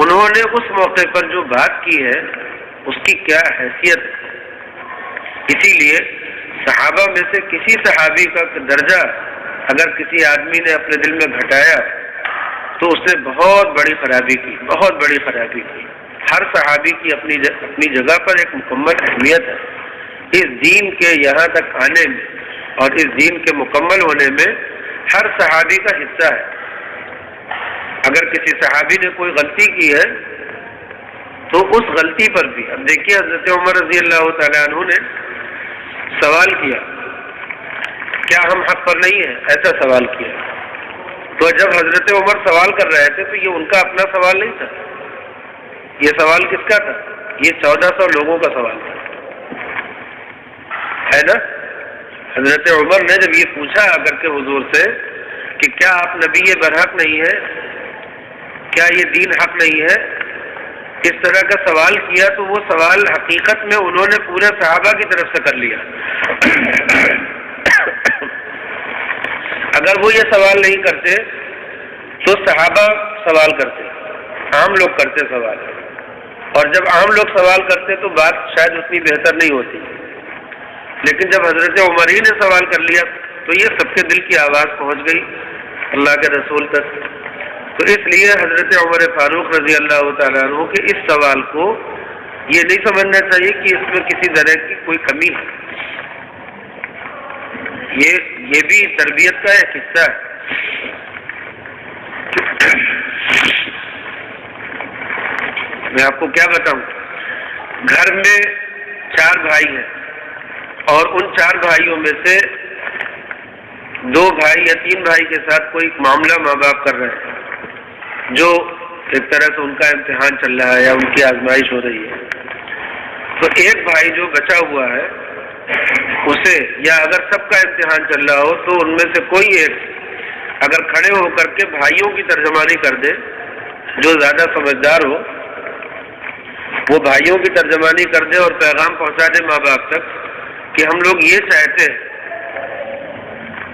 انہوں نے اس موقع پر جو بات کی ہے اس کی کیا حیثیت ہے۔ اسی لیے صحابہ میں سے کسی صحابی کا درجہ اگر کسی آدمی نے اپنے دل میں گھٹایا تو اس نے بہت بڑی خرابی کی، بہت بڑی خرابی کی۔ ہر صحابی کی اپنی جگہ پر ایک مکمل اہمیت ہے۔ اس دین کے یہاں تک آنے میں اور اس دین کے مکمل ہونے میں ہر صحابی کا حصہ ہے۔ اگر کسی صحابی نے کوئی غلطی کی ہے تو اس غلطی پر بھی، اب دیکھیے حضرت عمر رضی اللہ تعالیٰ عنہ نے سوال کیا، کیا ہم حق پر نہیں ہیں، ایسا سوال کیا۔ تو جب حضرت عمر سوال کر رہے تھے تو یہ ان کا اپنا سوال نہیں تھا، یہ سوال کس کا تھا؟ یہ 1400 لوگوں کا سوال تھا، ہے نا؟ حضرت عمر نے جب یہ پوچھا آ کر کے حضور سے کہ کیا آپ نبی برحق نہیں ہے، کیا یہ دین حق نہیں ہے، اس طرح کا سوال کیا، تو وہ سوال حقیقت میں انہوں نے پورے صحابہ کی طرف سے کر لیا۔ اگر وہ یہ سوال نہیں کرتے تو صحابہ سوال کرتے، عام لوگ کرتے سوال، اور جب عام لوگ سوال کرتے تو بات شاید اتنی بہتر نہیں ہوتی، لیکن جب حضرت عمر ہی نے سوال کر لیا تو یہ سب کے دل کی آواز پہنچ گئی اللہ کے رسول تک۔ تو اس لیے حضرت عمر فاروق رضی اللہ تعالیٰ عنہ کے اس سوال کو یہ نہیں سمجھنا چاہیے کہ اس میں کسی طرح کی کوئی کمی ہے، یہ بھی تربیت کا ایک حصہ ہے۔ میں آپ کو کیا بتاؤں، گھر میں 4 بھائی ہیں اور ان 4 بھائیوں میں سے 2 بھائی یا 3 بھائی کے ساتھ کوئی معاملہ ماں باپ کر رہے ہیں جو ایک طرح سے ان کا امتحان چل رہا ہے یا ان کی آزمائش ہو رہی ہے، تو ایک بھائی جو بچا ہوا ہے اسے، یا اگر سب کا امتحان چل رہا ہو تو ان میں سے کوئی ایک اگر کھڑے ہو کر کے بھائیوں کی ترجمانی کر دے، جو زیادہ سمجھدار ہو وہ بھائیوں کی ترجمانی کر دے اور پیغام پہنچا دے ماں باپ تک کہ ہم لوگ یہ چاہتے ہیں،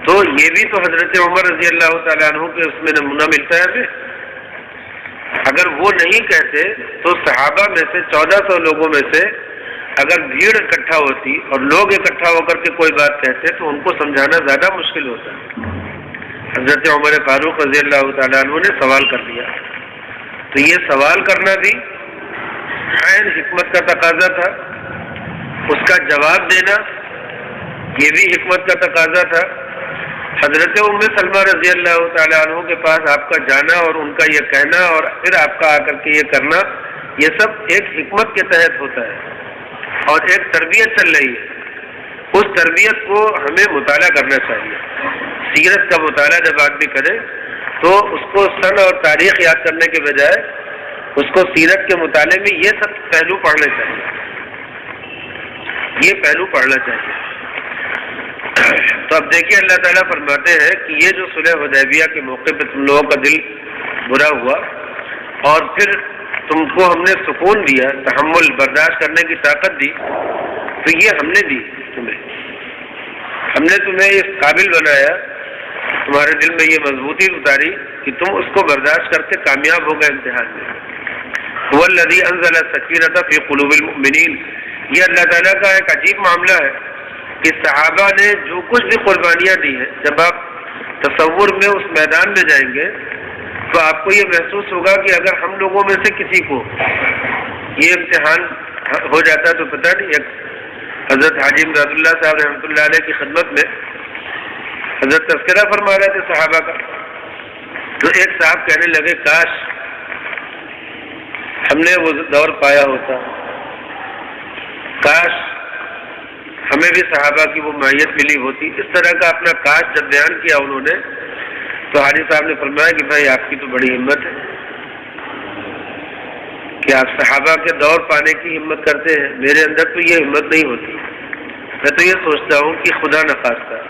تو یہ بھی تو حضرت عمر رضی اللہ تعالیٰ عنہ کے اس میں نمونہ ملتا ہے ہمیں۔ اگر وہ نہیں کہتے تو صحابہ میں سے 1400 لوگوں میں سے اگر بھیڑ اکٹھا ہوتی اور لوگ اکٹھا ہو کر کے کوئی بات کہتے تو ان کو سمجھانا زیادہ مشکل ہوتا۔ حضرت عمر فاروق رضی اللہ تعالیٰ عنہ نے سوال کر دیا، تو یہ سوال کرنا بھی عین حکمت کا تقاضا تھا، اس کا جواب دینا یہ بھی حکمت کا تقاضا تھا۔ حضرت ام سلمہ رضی اللہ تعالیٰ عنہ کے پاس آپ کا جانا اور ان کا یہ کہنا اور پھر آپ کا آ کر کے یہ کرنا، یہ سب ایک حکمت کے تحت ہوتا ہے اور ایک تربیت چل رہی ہے۔ اس تربیت کو ہمیں مطالعہ کرنا چاہیے۔ سیرت کا مطالعہ جب آدمی کرے تو اس کو سن اور تاریخ یاد کرنے کے بجائے اس کو سیرت کے مطالعے میں یہ سب پہلو پڑھنے چاہیے، یہ پہلو پڑھنا چاہیے۔ تو اب دیکھیے اللہ تعالیٰ فرماتے ہیں کہ یہ جو صلح حدیبیہ کے موقع پہ تم لوگوں کا دل برا ہوا اور پھر تم کو ہم نے سکون دیا، تحمل برداشت کرنے کی طاقت دی، تو یہ ہم نے دی تمہیں، ہم نے تمہیں اس قابل بنایا، تمہارے دل میں یہ مضبوطی اتاری کہ تم اس کو برداشت کر کے کامیاب ہو گئے امتحان میں۔ هو الذی انزل السکینۃ فی قلوب المؤمنین، یہ اللہ تعالیٰ کا ایک عجیب معاملہ ہے کہ صحابہ نے جو کچھ بھی قربانیاں دی ہیں، جب آپ تصور میں اس میدان میں جائیں گے تو آپ کو یہ محسوس ہوگا کہ اگر ہم لوگوں میں سے کسی کو یہ امتحان ہو جاتا تو پتہ نہیں۔ ایک حضرت حاجی امداد اللہ صاحب رحمۃ اللہ علیہ کی خدمت میں حضرت تذکرہ فرما رہے تھے صحابہ کا، تو ایک صاحب کہنے لگے کاش ہم نے وہ دور پایا ہوتا، کاش ہمیں بھی صحابہ کی وہ معیت ملی ہوتی۔ اس طرح کا اپنا کاش جب بیان کیا انہوں نے تو حاجی صاحب نے فرمایا کہ بھائی آپ کی تو بڑی ہمت ہے کہ آپ صحابہ کے دور پانے کی ہمت کرتے ہیں، میرے اندر تو یہ ہمت نہیں ہوتی۔ میں تو یہ سوچتا ہوں کہ خدا نخواستہ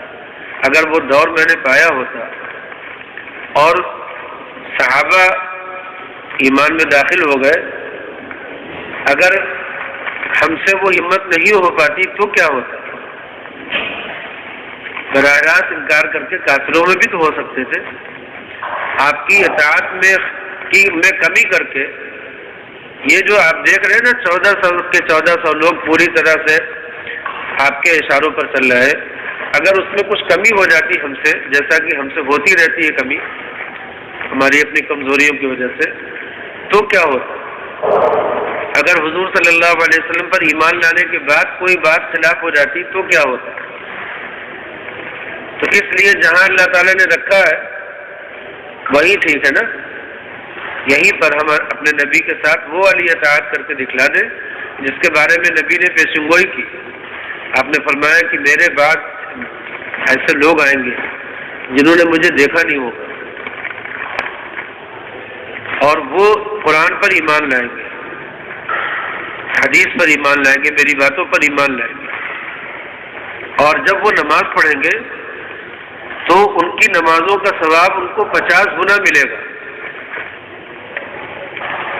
اگر وہ دور میں نے پایا ہوتا اور صحابہ ایمان میں داخل ہو گئے، اگر ہم سے وہ ہمت نہیں ہو پاتی تو کیا ہوتا؟ براہ راست انکار کر کے کافروں میں بھی تو ہو سکتے تھے. آپ کی اطاعت میں کمی کر کے یہ جو آپ دیکھ رہے ہیں نا 1400 لوگ پوری طرح سے آپ کے اشاروں پر چل رہے ہیں، اگر اس میں کچھ کمی ہو جاتی ہم سے، جیسا کہ ہم سے ہوتی رہتی ہے کمی ہماری اپنی کمزوریوں کی وجہ سے، تو کیا ہوتا؟ اگر حضور صلی اللہ علیہ وسلم پر ایمان لانے کے بعد کوئی بات خلاف ہو جاتی تو کیا ہوتا؟ تو اس لیے جہاں اللہ تعالیٰ نے رکھا ہے وہی ٹھیک ہے نا. یہیں پر ہم اپنے نبی کے ساتھ وہ والی اطاعت کر کے دکھلا دیں جس کے بارے میں نبی نے پیشن گوئی کی. آپ نے فرمایا کہ میرے بعد ایسے لوگ آئیں گے جنہوں نے مجھے دیکھا نہیں ہوگا اور وہ قرآن پر ایمان لائیں گے، حدیث پر ایمان لائیں گے، میری باتوں پر ایمان لائیں گے، اور جب وہ نماز پڑھیں گے تو ان کی نمازوں کا ثواب ان کو 50 گنا ملے گا.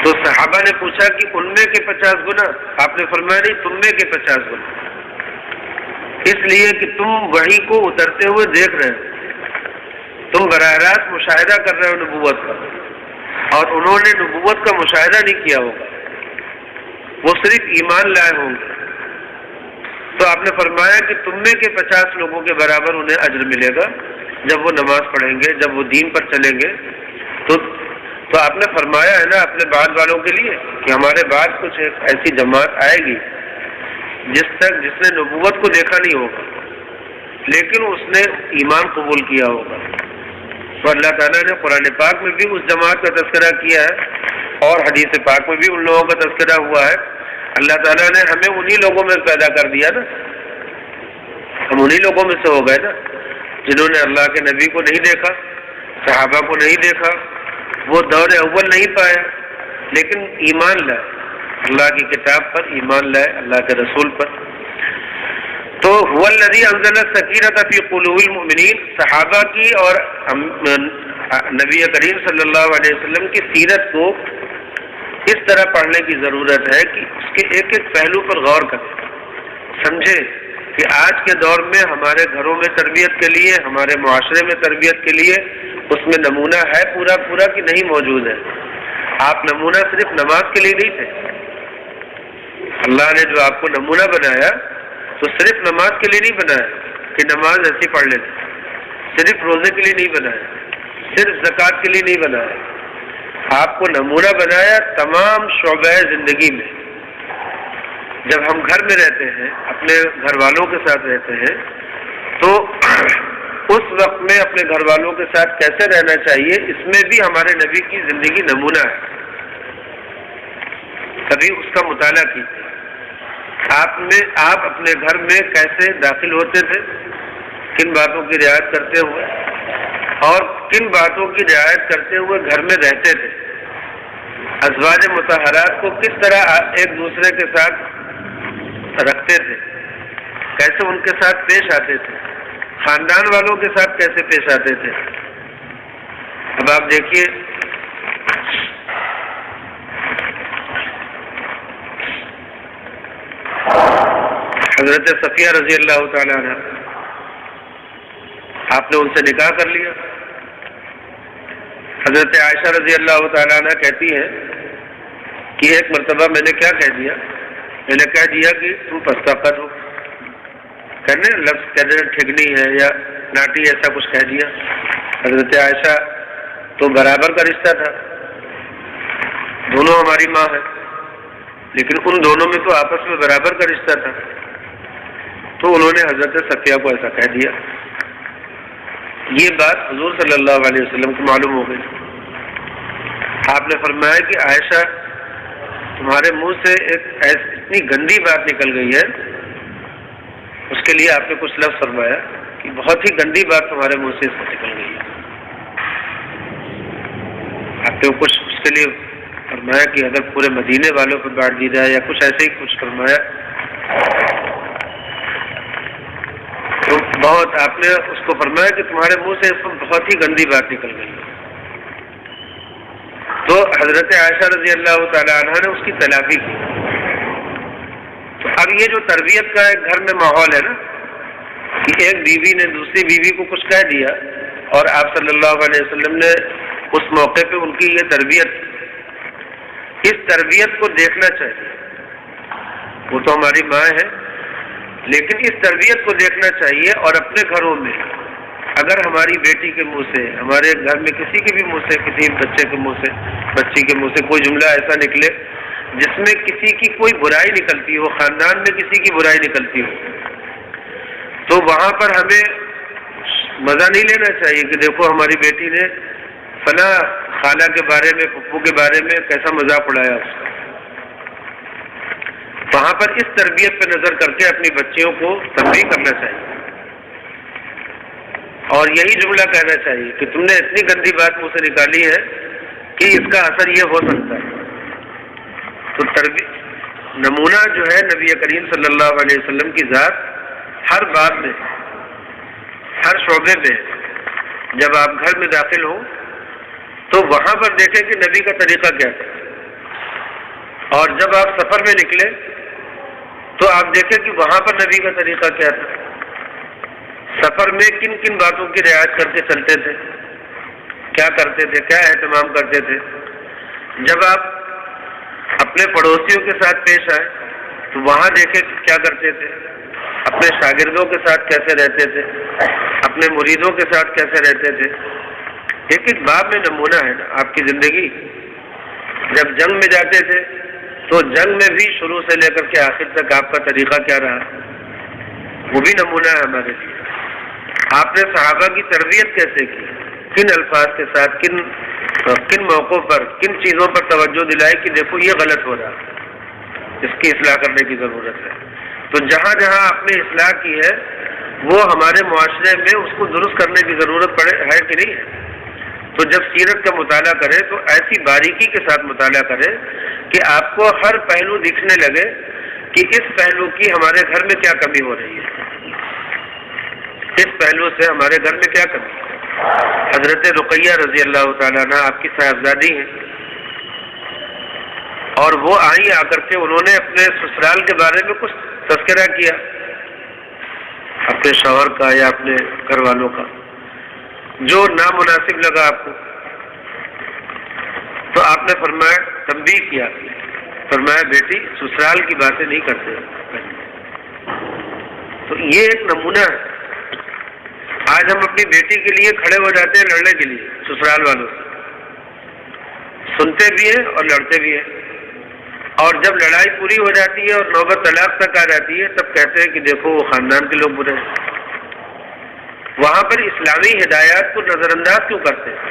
تو صحابہ نے پوچھا کہ ان میں کے 50 گنا؟ آپ نے فرمایا نہیں، تم میں کے 50 گنا، اس لیے کہ تم وحی کو اترتے ہوئے دیکھ رہے ہو، تم براہ راست مشاہدہ کر رہے ہو نبوت کا، اور انہوں نے نبوت کا مشاہدہ نہیں کیا ہوگا، وہ صرف ایمان لائے ہوں گے. تو آپ نے فرمایا کہ تم میں کے 50 لوگوں کے برابر انہیں اجر ملے گا جب وہ نماز پڑھیں گے، جب وہ دین پر چلیں گے. تو آپ نے فرمایا ہے نا اپنے بعد والوں کے لیے کہ ہمارے بعد کچھ ایسی جماعت آئے گی جس نے نبوت کو دیکھا نہیں ہوگا لیکن اس نے ایمان قبول کیا ہوگا. تو اللہ تعالیٰ نے قرآن پاک میں بھی اس جماعت کا تذکرہ کیا ہے اور حدیث پاک میں بھی ان لوگوں کا تذکرہ ہوا ہے. اللہ تعالیٰ نے ہمیں انہی لوگوں میں پیدا کر دیا نا، ہم انہی لوگوں میں سے ہو گئے نا جنہوں نے اللہ کے نبی کو نہیں دیکھا، صحابہ کو نہیں دیکھا، وہ دور اول نہیں پایا، لیکن ایمان لائے، اللہ کی کتاب پر ایمان لائے، اللہ کے رسول پر. تو هو الذی انزل السکینۃ فی قلوب المؤمنین، صحابہ کی اور نبی کریم صلی اللہ علیہ وسلم کی سیرت کو اس طرح پڑھنے کی ضرورت ہے کہ اس کے ایک ایک پہلو پر غور کریں، سمجھے کہ آج کے دور میں ہمارے گھروں میں تربیت کے لیے، ہمارے معاشرے میں تربیت کے لیے اس میں نمونہ ہے پورا کہ نہیں موجود ہے. آپ نمونہ صرف نماز کے لیے نہیں تھے، اللہ نے جو آپ کو نمونہ بنایا تو صرف نماز کے لیے نہیں بنایا کہ نماز ایسی پڑھ لیں، صرف روزے کے لیے نہیں بنایا، صرف زکوٰۃ کے لیے نہیں بنایا، آپ کو نمونہ بنایا تمام شعبہ زندگی میں. جب ہم گھر میں رہتے ہیں، اپنے گھر والوں کے ساتھ رہتے ہیں، تو اس وقت میں اپنے گھر والوں کے ساتھ کیسے رہنا چاہیے، اس میں بھی ہمارے نبی کی زندگی نمونہ ہے. کبھی اس کا مطالعہ کیجیے. آپ اپنے گھر میں کیسے داخل ہوتے تھے، کن باتوں کی رعایت کرتے ہوئے، اور کن باتوں کی رعایت کرتے ہوئے گھر میں رہتے تھے. ازواج مطہرات کو کس طرح ایک دوسرے کے ساتھ رکھتے تھے، کیسے ان کے ساتھ پیش آتے تھے، خاندان والوں کے ساتھ کیسے پیش آتے تھے. اب آپ دیکھیے حضرت صفیہ رضی اللہ تعالیٰ عنہ، آپ نے ان سے نکاح کر لیا. حضرت عائشہ رضی اللہ تعالیٰ عنہ کہتی ہیں کہ ایک مرتبہ میں نے کیا کہہ دیا، میں نے کہہ دیا کہ تم پستہ قد ہو، کہنے لفظ کہہ دینا ٹھگنی ہے یا ناٹی، ایسا کچھ کہہ دیا. حضرت عائشہ تو برابر کا رشتہ تھا، دونوں ہماری ماں ہے، لیکن ان دونوں میں تو آپس میں برابر کا رشتہ تھا. تو انہوں نے حضرت صفیہ کو ایسا کہہ دیا. یہ بات حضور صلی اللہ علیہ وسلم کو معلوم ہو گئی. آپ نے فرمایا کہ عائشہ تمہارے منہ سے ایک اتنی گندی بات نکل گئی ہے، اس کے لیے آپ نے کچھ لفظ فرمایا کہ بہت ہی گندی بات تمہارے منہ سے نکل گئی ہے. آپ نے کچھ اس کے لیے فرمایا کہ اگر پورے مدینے والوں پر بانٹ دی جائے یا کچھ ایسے ہی کچھ فرمایا. تو بہت آپ نے اس کو فرمایا کہ تمہارے منہ سے بہت ہی گندی بات نکل گئی. تو حضرت عائشہ رضی اللہ تعالیٰ عنہ نے اس کی تلافی کی. تو اب یہ جو تربیت کا ایک گھر میں ماحول ہے نا، کہ ایک بیوی نے دوسری بیوی کو کچھ کہہ دیا اور آپ صلی اللہ علیہ وسلم نے اس موقع پہ ان کی یہ تربیت، اس تربیت کو دیکھنا چاہیے. وہ تو ہماری ماں ہے، لیکن اس تربیت کو دیکھنا چاہیے. اور اپنے گھروں میں اگر ہماری بیٹی کے منہ سے، ہمارے گھر میں کسی کے بھی منہ سے، کسی بچے کے منہ سے، بچی کے منہ سے کوئی جملہ ایسا نکلے جس میں کسی کی کوئی برائی نکلتی ہو، خاندان میں کسی کی برائی نکلتی ہو، تو وہاں پر ہمیں مزہ نہیں لینا چاہیے کہ دیکھو ہماری بیٹی نے فلاں خالہ کے بارے میں، پھپھو کے بارے میں کیسا مذاق اڑایا اس کا. وہاں پر اس تربیت پہ نظر کر کے اپنی بچیوں کو تنبیہ کرنا چاہیے اور یہی جملہ کہنا چاہیے کہ تم نے اتنی گندی بات منہ سے نکالی ہے کہ اس کا اثر یہ ہو سکتا ہے. تو نمونہ جو ہے نبی کریم صلی اللہ علیہ وسلم کی ذات ہر بات میں، ہر شعبے میں. جب آپ گھر میں داخل ہوں تو وہاں پر دیکھیں کہ نبی کا طریقہ کیا تھا، اور جب آپ سفر میں نکلے تو آپ دیکھیں کہ وہاں پر نبی کا طریقہ کیا تھا. سفر میں کن کن باتوں کی رعایت کر کے چلتے تھے، کیا کرتے تھے، کیا اہتمام کرتے تھے. جب آپ اپنے پڑوسیوں کے ساتھ پیش آئے تو وہاں دیکھیں کہ کیا کرتے تھے، اپنے شاگردوں کے ساتھ کیسے رہتے تھے، اپنے مریدوں کے ساتھ کیسے رہتے تھے. ایک ایک باب میں نمونہ ہے نا آپ کی زندگی. جب جنگ میں جاتے تھے تو جنگ میں بھی شروع سے لے کر کے آخر تک آپ کا طریقہ کیا رہا، وہ بھی نمونہ ہے ہمارے لیے. آپ نے صحابہ کی تربیت کیسے کی، کن الفاظ کے ساتھ، کن موقعوں پر، کن چیزوں پر توجہ دلائی کہ دیکھو یہ غلط ہو رہا، اس کی اصلاح کرنے کی ضرورت ہے. تو جہاں جہاں آپ نے اصلاح کی ہے وہ ہمارے معاشرے میں اس کو درست کرنے کی ضرورت ہے کہ نہیں ہے. تو جب سیرت کا مطالعہ کرے تو ایسی باریکی کے ساتھ مطالعہ کرے کہ آپ کو ہر پہلو دکھنے لگے کہ اس پہلو کی ہمارے گھر میں کیا کمی ہو رہی ہے، اس پہلو سے ہمارے گھر میں کیا کمی ہے. حضرت رقیہ رضی اللہ تعالیٰ عنہ آپ کی صاحبزادی ہیں، اور وہ آئیں آ کر کے انہوں نے اپنے سسرال کے بارے میں کچھ تذکرہ کیا، اپنے شوہر کا یا اپنے گھر والوں کا، جو نامناسب لگا آپ کو. تو آپ نے فرمایا، تنبیہ کیا، فرمایا بیٹی سسرال کی باتیں نہیں کرتے. تو یہ ایک نمونہ ہے. آج ہم اپنی بیٹی کے لیے کھڑے ہو جاتے ہیں لڑنے کے لیے سسرال والوں سے، سنتے بھی ہیں اور لڑتے بھی ہیں، اور جب لڑائی پوری ہو جاتی ہے اور نوبت طلاق تک آ جاتی ہے تب کہتے ہیں کہ دیکھو وہ خاندان کے لوگ برے ہیں. وہاں پر اسلامی ہدایات کو نظر انداز کیوں کرتے ہیں؟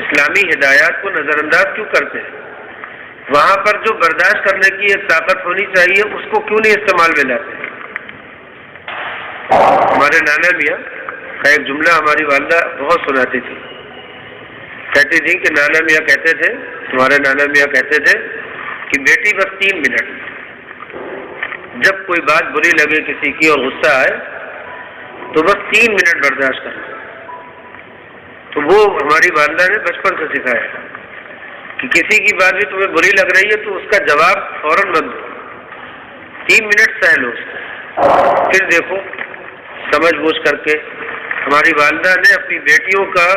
اسلامی ہدایات کو نظر انداز کیوں کرتے ہیں؟ وہاں پر جو برداشت کرنے کی ایک طاقت ہونی چاہیے اس کو کیوں نہیں استعمال میں لاتے؟ ہمارے نانا میاں کا ایک جملہ ہماری والدہ بہت سناتی تھی. کہتی تھی کہ نانا میاں کہتے تھے، تمہارے نانا میاں کہتے تھے کہ بیٹی بس 3 منٹ، جب کوئی بات بری لگے کسی کی اور غصہ آئے تو بس 3 منٹ برداشت کرنا. تو وہ ہماری والدہ نے بچپن سے سکھایا کہ کسی کی بات بھی تمہیں بری لگ رہی ہے تو اس کا جواب فوراً مت دو، 3 منٹ سہ لو اس کو، پھر دیکھو. سمجھ بوجھ کر کے ہماری والدہ نے اپنی بیٹیوں کا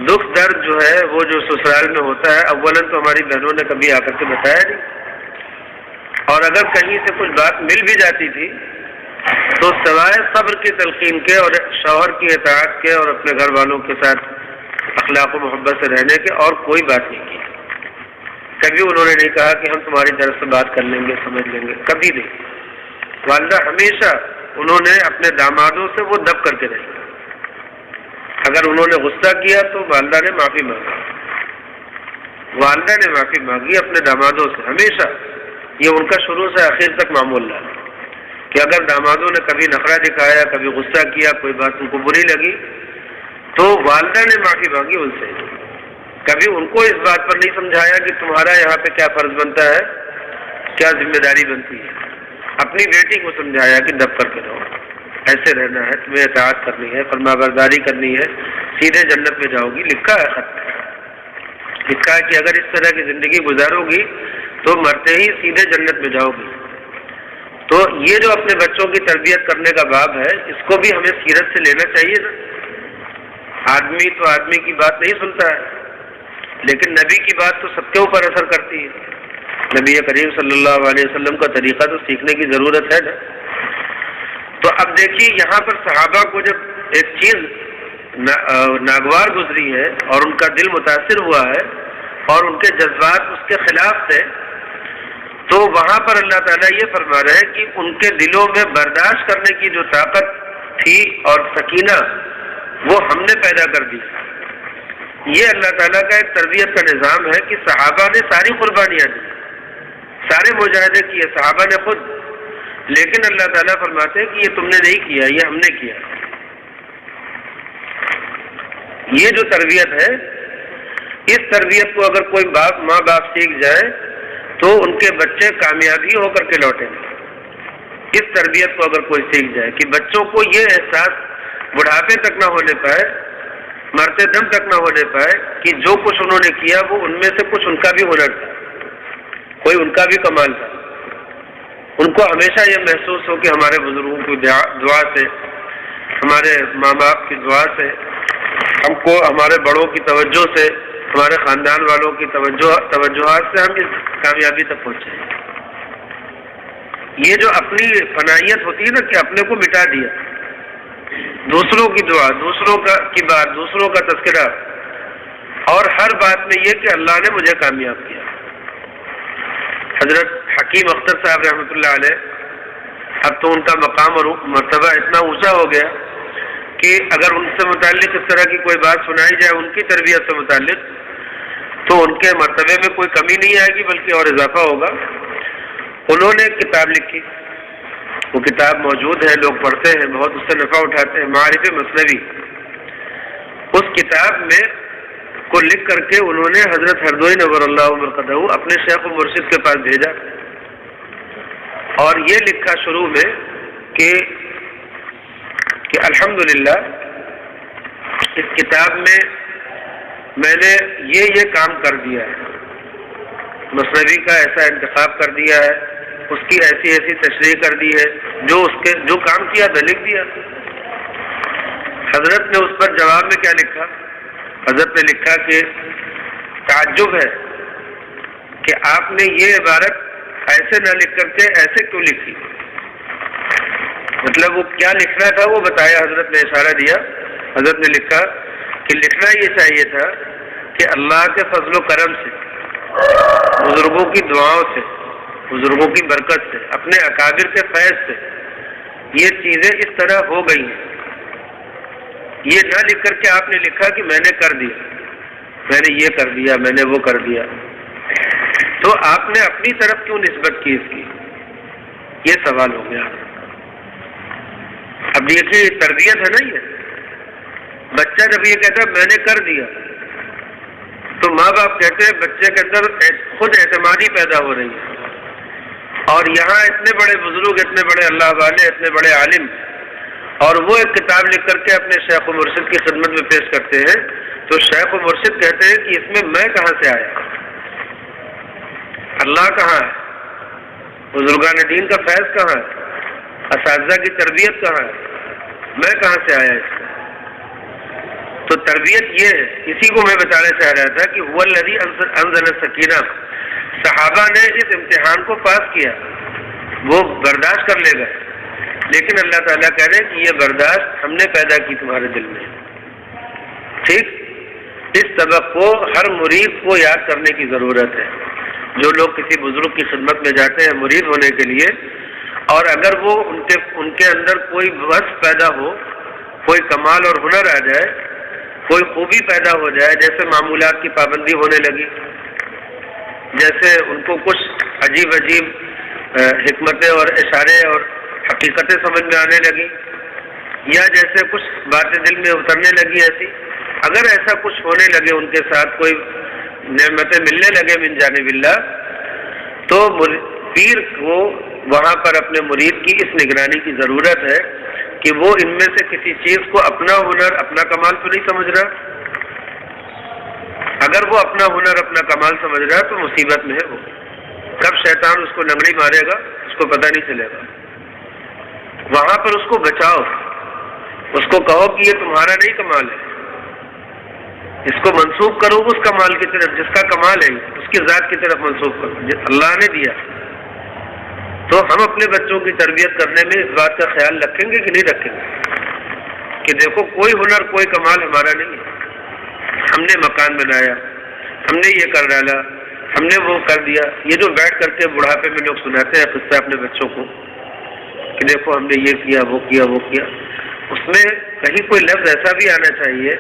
دکھ درد جو ہے وہ جو سسرال میں ہوتا ہے اولاً تو ہماری بہنوں نے کبھی آ کر کے بتایا نہیں، اور اگر کہیں سے کچھ بات مل بھی جاتی تھی تو سوائے صبر کی تلقین کے اور شوہر کی اطاعت کے اور اپنے گھر والوں کے ساتھ اخلاق و محبت سے رہنے کے اور کوئی بات نہیں کی. کبھی انہوں نے نہیں کہا کہ ہم تمہاری طرف سے بات کر لیں گے، سمجھ لیں گے، کبھی نہیں. والدہ ہمیشہ انہوں نے اپنے دامادوں سے وہ دب کر کے رہی. اگر انہوں نے غصہ کیا تو والدہ نے معافی مانگی، والدہ نے معافی مانگی اپنے دامادوں سے ہمیشہ. یہ ان کا شروع سے آخر تک معمول ہے کہ اگر دامادوں نے کبھی نخرہ دکھایا، کبھی غصہ کیا، کوئی بات ان کو بری لگی تو والدہ نے معافی مانگی ان سے. کبھی ان کو اس بات پر نہیں سمجھایا کہ تمہارا یہاں پہ کیا فرض بنتا ہے، کیا ذمہ داری بنتی ہے. اپنی بیٹی کو سمجھایا کہ دب کر کے رہو، ایسے رہنا ہے، تمہیں اطاعت کرنی ہے، فرما برداری کرنی ہے، سیدھے جنت میں جاؤ گی. لکھا ہے خط، لکھا ہے کہ اگر اس طرح کی زندگی گزارو گی تو مرتے ہی سیدھے جنت میں جاؤ گی. تو یہ جو اپنے بچوں کی تربیت کرنے کا باب ہے، اس کو بھی ہمیں سیرت سے لینا چاہیے نا۔ آدمی تو آدمی کی بات نہیں سنتا ہے، لیکن نبی کی بات تو سب کے اوپر اثر کرتی ہے۔ نبی کریم صلی اللہ علیہ وسلم کا طریقہ تو سیکھنے کی ضرورت ہے نا۔ تو اب دیکھیے یہاں پر صحابہ کو جب ایک چیز ناگوار گزری ہے اور ان کا دل متاثر ہوا ہے اور ان کے جذبات اس کے خلاف تھے، تو وہاں پر اللہ تعالیٰ یہ فرما رہے ہیں کہ ان کے دلوں میں برداشت کرنے کی جو طاقت تھی اور سکینہ وہ ہم نے پیدا کر دی۔ یہ اللہ تعالیٰ کا ایک تربیت کا نظام ہے کہ صحابہ نے ساری قربانیاں دی، سارے مجاہدے کیے صحابہ نے خود، لیکن اللہ تعالیٰ فرماتے ہیں کہ یہ تم نے نہیں کیا، یہ ہم نے کیا۔ یہ جو تربیت ہے، اس تربیت کو اگر کوئی ماں باپ سیکھ جائے تو ان کے بچے کامیابی ہو کر کے لوٹیں گے۔ اس تربیت کو اگر کوئی سیکھ جائے کہ بچوں کو یہ احساس بڑھاپے تک نہ ہونے پائے، مرتے دم تک نہ ہونے پائے کہ جو کچھ انہوں نے کیا وہ ان میں سے کچھ ان کا بھی ہنر تھا، کوئی ان کا بھی کمال تھا۔ ان کو ہمیشہ یہ محسوس ہو کہ ہمارے بزرگوں کی دعا سے، ہمارے ماں باپ کی دعا سے، ہم کو ہمارے بڑوں کی توجہ سے، ہمارے خاندان والوں کی توجہات سے ہم اس کامیابی تک پہنچے۔ یہ جو اپنی فنائیت ہوتی ہے نا کہ اپنے کو مٹا دیا، دوسروں کی دعا، دوسروں کی بات، دوسروں کا تذکرہ، اور ہر بات میں یہ کہ اللہ نے مجھے کامیاب کیا۔ حضرت حکیم اختر صاحب رحمۃ اللہ علیہ، اب تو ان کا مقام اور مرتبہ اتنا اونچا ہو گیا کہ اگر ان سے متعلق اس طرح کی کوئی بات سنائی جائے ان کی تربیت سے متعلق تو ان کے مرتبے میں کوئی کمی نہیں آئے گی بلکہ اور اضافہ ہوگا۔ انہوں نے ایک کتاب لکھی، وہ کتاب موجود ہے، لوگ پڑھتے ہیں، بہت اس سے نفع اٹھاتے ہیں، معارف مثنوی۔ اس کتاب میں کو لکھ کر کے انہوں نے حضرت ہردوئی نور اللہ مرقدہ اپنے شیخ و مرشد کے پاس بھیجا اور یہ لکھا شروع میں کہ الحمدللہ اس کتاب میں میں نے یہ کام کر دیا ہے، مثنوی کا ایسا انتخاب کر دیا ہے، اس کی ایسی تشریح کر دی ہے، جو کام کیا تھا لکھ دیا۔ حضرت نے اس پر جواب میں کیا لکھا؟ حضرت نے لکھا کہ تعجب ہے کہ آپ نے یہ عبارت ایسے نہ لکھ کر کے ایسے کیوں لکھی؟ مطلب وہ کیا لکھنا تھا وہ بتایا، حضرت نے اشارہ دیا۔ حضرت نے لکھا کہ لکھنا یہ چاہیے تھا کہ اللہ کے فضل و کرم سے، بزرگوں کی دعاؤں سے، بزرگوں کی برکت سے، اپنے اکابر کے فیض سے یہ چیزیں اس طرح ہو گئی ہیں۔ یہ نہ لکھ کر کے آپ نے لکھا کہ میں نے کر دیا، میں نے یہ کر دیا، میں نے وہ کر دیا، تو آپ نے اپنی طرف کیوں نسبت کی اس کی؟ یہ سوال ہو گیا۔ اب دیکھیے تربیت ہے نا، یہ بچہ جب یہ کہتا ہے میں نے کر دیا تو ماں باپ کہتے ہیں بچے کے اندر خود اعتمادی پیدا ہو رہی ہے، اور یہاں اتنے بڑے بزرگ، اتنے بڑے اللہ والے، اتنے بڑے عالم، اور وہ ایک کتاب لکھ کر کے اپنے شیخ و مرشد کی خدمت میں پیش کرتے ہیں، تو شیخ و مرشد کہتے ہیں کہ اس میں کہاں سے آیا؟ اللہ کہاں ہے؟ بزرگان دین کا فیض کہاں ہے؟ اساتذہ کی تربیت کہاں ہے؟ میں کہاں سے آیا اس کا؟ تو تربیت یہ ہے، اسی کو میں بتانا چاہ رہا تھا کہ هو الذی انزل السکینہ، صحابہ نے اس امتحان کو پاس کیا، وہ برداشت کر لے گئے، لیکن اللہ تعالیٰ کہہ رہے ہیں کہ یہ برداشت ہم نے پیدا کی تمہارے دل میں۔ ٹھیک، اس سبق کو ہر مرید کو یاد کرنے کی ضرورت ہے۔ جو لوگ کسی بزرگ کی خدمت میں جاتے ہیں مرید ہونے کے لیے، اور اگر وہ ان کے اندر کوئی وصف پیدا ہو، کوئی کمال اور ہنر آ جائے، کوئی خوبی پیدا ہو جائے، جیسے معمولات کی پابندی ہونے لگی، جیسے ان کو کچھ عجیب حکمتیں اور اشارے اور حقیقتیں سمجھ میں آنے لگی، یا جیسے کچھ باتیں دل میں اترنے لگی ایسی، اگر ایسا کچھ ہونے لگے ان کے ساتھ، کوئی نعمتیں ملنے لگے من جانب اللہ، تو پیر کو وہاں پر اپنے مرید کی اس نگرانی کی ضرورت ہے کہ وہ ان میں سے کسی چیز کو اپنا ہنر، اپنا کمال تو نہیں سمجھ رہا۔ اگر وہ اپنا ہنر، اپنا کمال سمجھ رہا ہے تو مصیبت میں ہے وہ، کب شیطان اس کو لنگڑی مارے گا اس کو پتہ نہیں چلے گا۔ وہاں پر اس کو بچاؤ، اس کو کہو کہ یہ تمہارا نہیں کمال ہے، اس کو منسوخ کرو اس کمال کی طرف جس کا کمال ہے، اس کی ذات کی طرف منسوخ کرو اللہ نے دیا۔ تو ہم اپنے بچوں کی تربیت کرنے میں اس بات کا خیال رکھیں گے کہ نہیں رکھیں گے کہ دیکھو کوئی ہنر کوئی کمال ہمارا نہیں ہے، ہم نے مکان بنایا، ہم نے یہ کر ڈالا، ہم نے وہ کر دیا۔ یہ جو بیٹھ کر کے بڑھاپے میں لوگ سناتے ہیں قصہ اپنے بچوں کو کہ دیکھو ہم نے یہ کیا وہ کیا وہ کیا، اس میں کہیں کوئی لفظ ایسا بھی آنا چاہیے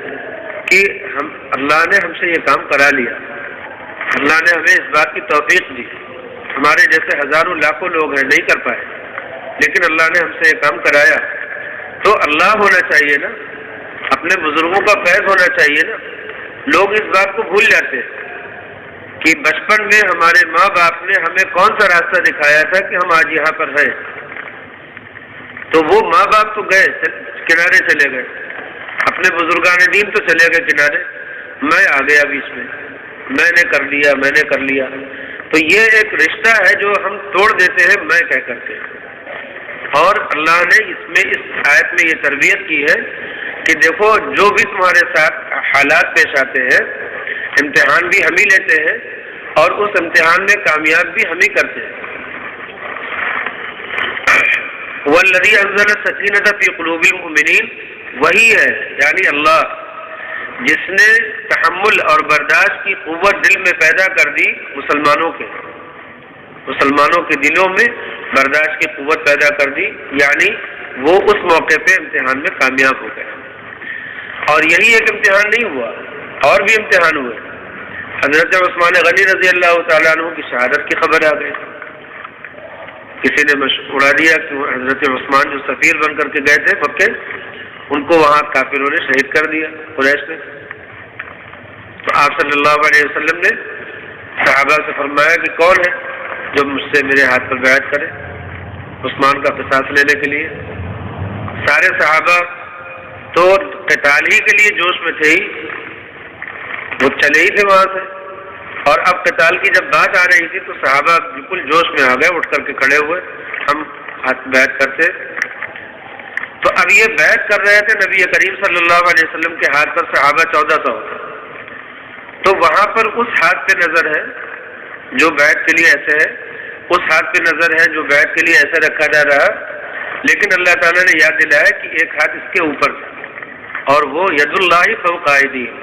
کہ اللہ نے ہم سے یہ کام کرا لیا، اللہ نے ہمیں اس بات کی توفیق دی، ہمارے جیسے ہزاروں لاکھوں لوگ ہیں نہیں کر پائے لیکن اللہ نے ہم سے یہ کام کرایا۔ تو اللہ ہونا چاہیے نا، اپنے بزرگوں کا فیض ہونا چاہیے نا۔ لوگ اس بات کو بھول جاتے ہیں کہ بچپن میں ہمارے ماں باپ نے ہمیں کون سا راستہ دکھایا تھا کہ ہم آج یہاں پر ہیں۔ تو وہ ماں باپ تو گئے کنارے چلے گئے، اپنے بزرگان دین تو چلے گئے کنارے، میں آ گیا بیچ میں، میں نے کر لیا میں نے کر لیا۔ تو یہ ایک رشتہ ہے جو ہم توڑ دیتے ہیں میں کہہ کر کے، اور اللہ نے اس آیت میں یہ تربیت کی ہے کہ دیکھو جو بھی تمہارے ساتھ حالات پیش آتے ہیں، امتحان بھی ہم ہی لیتے ہیں اور اس امتحان میں کامیاب بھی ہم ہی کرتے ہیں۔ والذی انزل السکینۃ فی قلوب المؤمنین، وہی ہے یعنی اللہ جس نے تحمل اور برداشت کی قوت دل میں پیدا کر دی مسلمانوں کے دلوں میں برداشت کی قوت پیدا کر دی، یعنی وہ اس موقع پہ امتحان میں کامیاب ہو گئے۔ اور یہی ایک امتحان نہیں ہوا، اور بھی امتحان ہوئے۔ حضرت عثمان غنی رضی اللہ تعالیٰ عنہ کی شہادت کی خبر آ گئی، کسی نے اڑا دیا کہ حضرت عثمان جو سفیر بن کر کے گئے تھے مکے، ان کو وہاں کافروں نے شہید کر دیا قریش نے۔ تو آپ صلی اللہ علیہ وسلم نے صحابہ سے فرمایا کہ کون ہے جو مجھ سے میرے ہاتھ پر بیعت کرے عثمان کا قصاص لینے کے لیے۔ سارے صحابہ تو قتال ہی کے لیے جوش میں تھے ہی، وہ چلے ہی تھے وہاں سے، اور اب قتال کی جب بات آ رہی تھی تو صحابہ بالکل جوش میں آ گئے، اٹھ کر کے کھڑے ہوئے، ہم ہاتھ بیعت کرتے۔ تو اب یہ بیعت کر رہے تھے نبی کریم صلی اللہ علیہ وسلم کے ہاتھ پر صحابہ 1400 ہوتے، تو وہاں پر اس ہاتھ پہ نظر ہے جو بیعت کے لیے ایسے ہے، اس ہاتھ پہ نظر ہے جو بیعت کے لیے ایسے رکھا جا رہا، لیکن اللہ تعالیٰ نے یاد دلایا کہ ایک ہاتھ اس کے اوپر تھا، اور وہ ید اللہ فوق ایدیہم،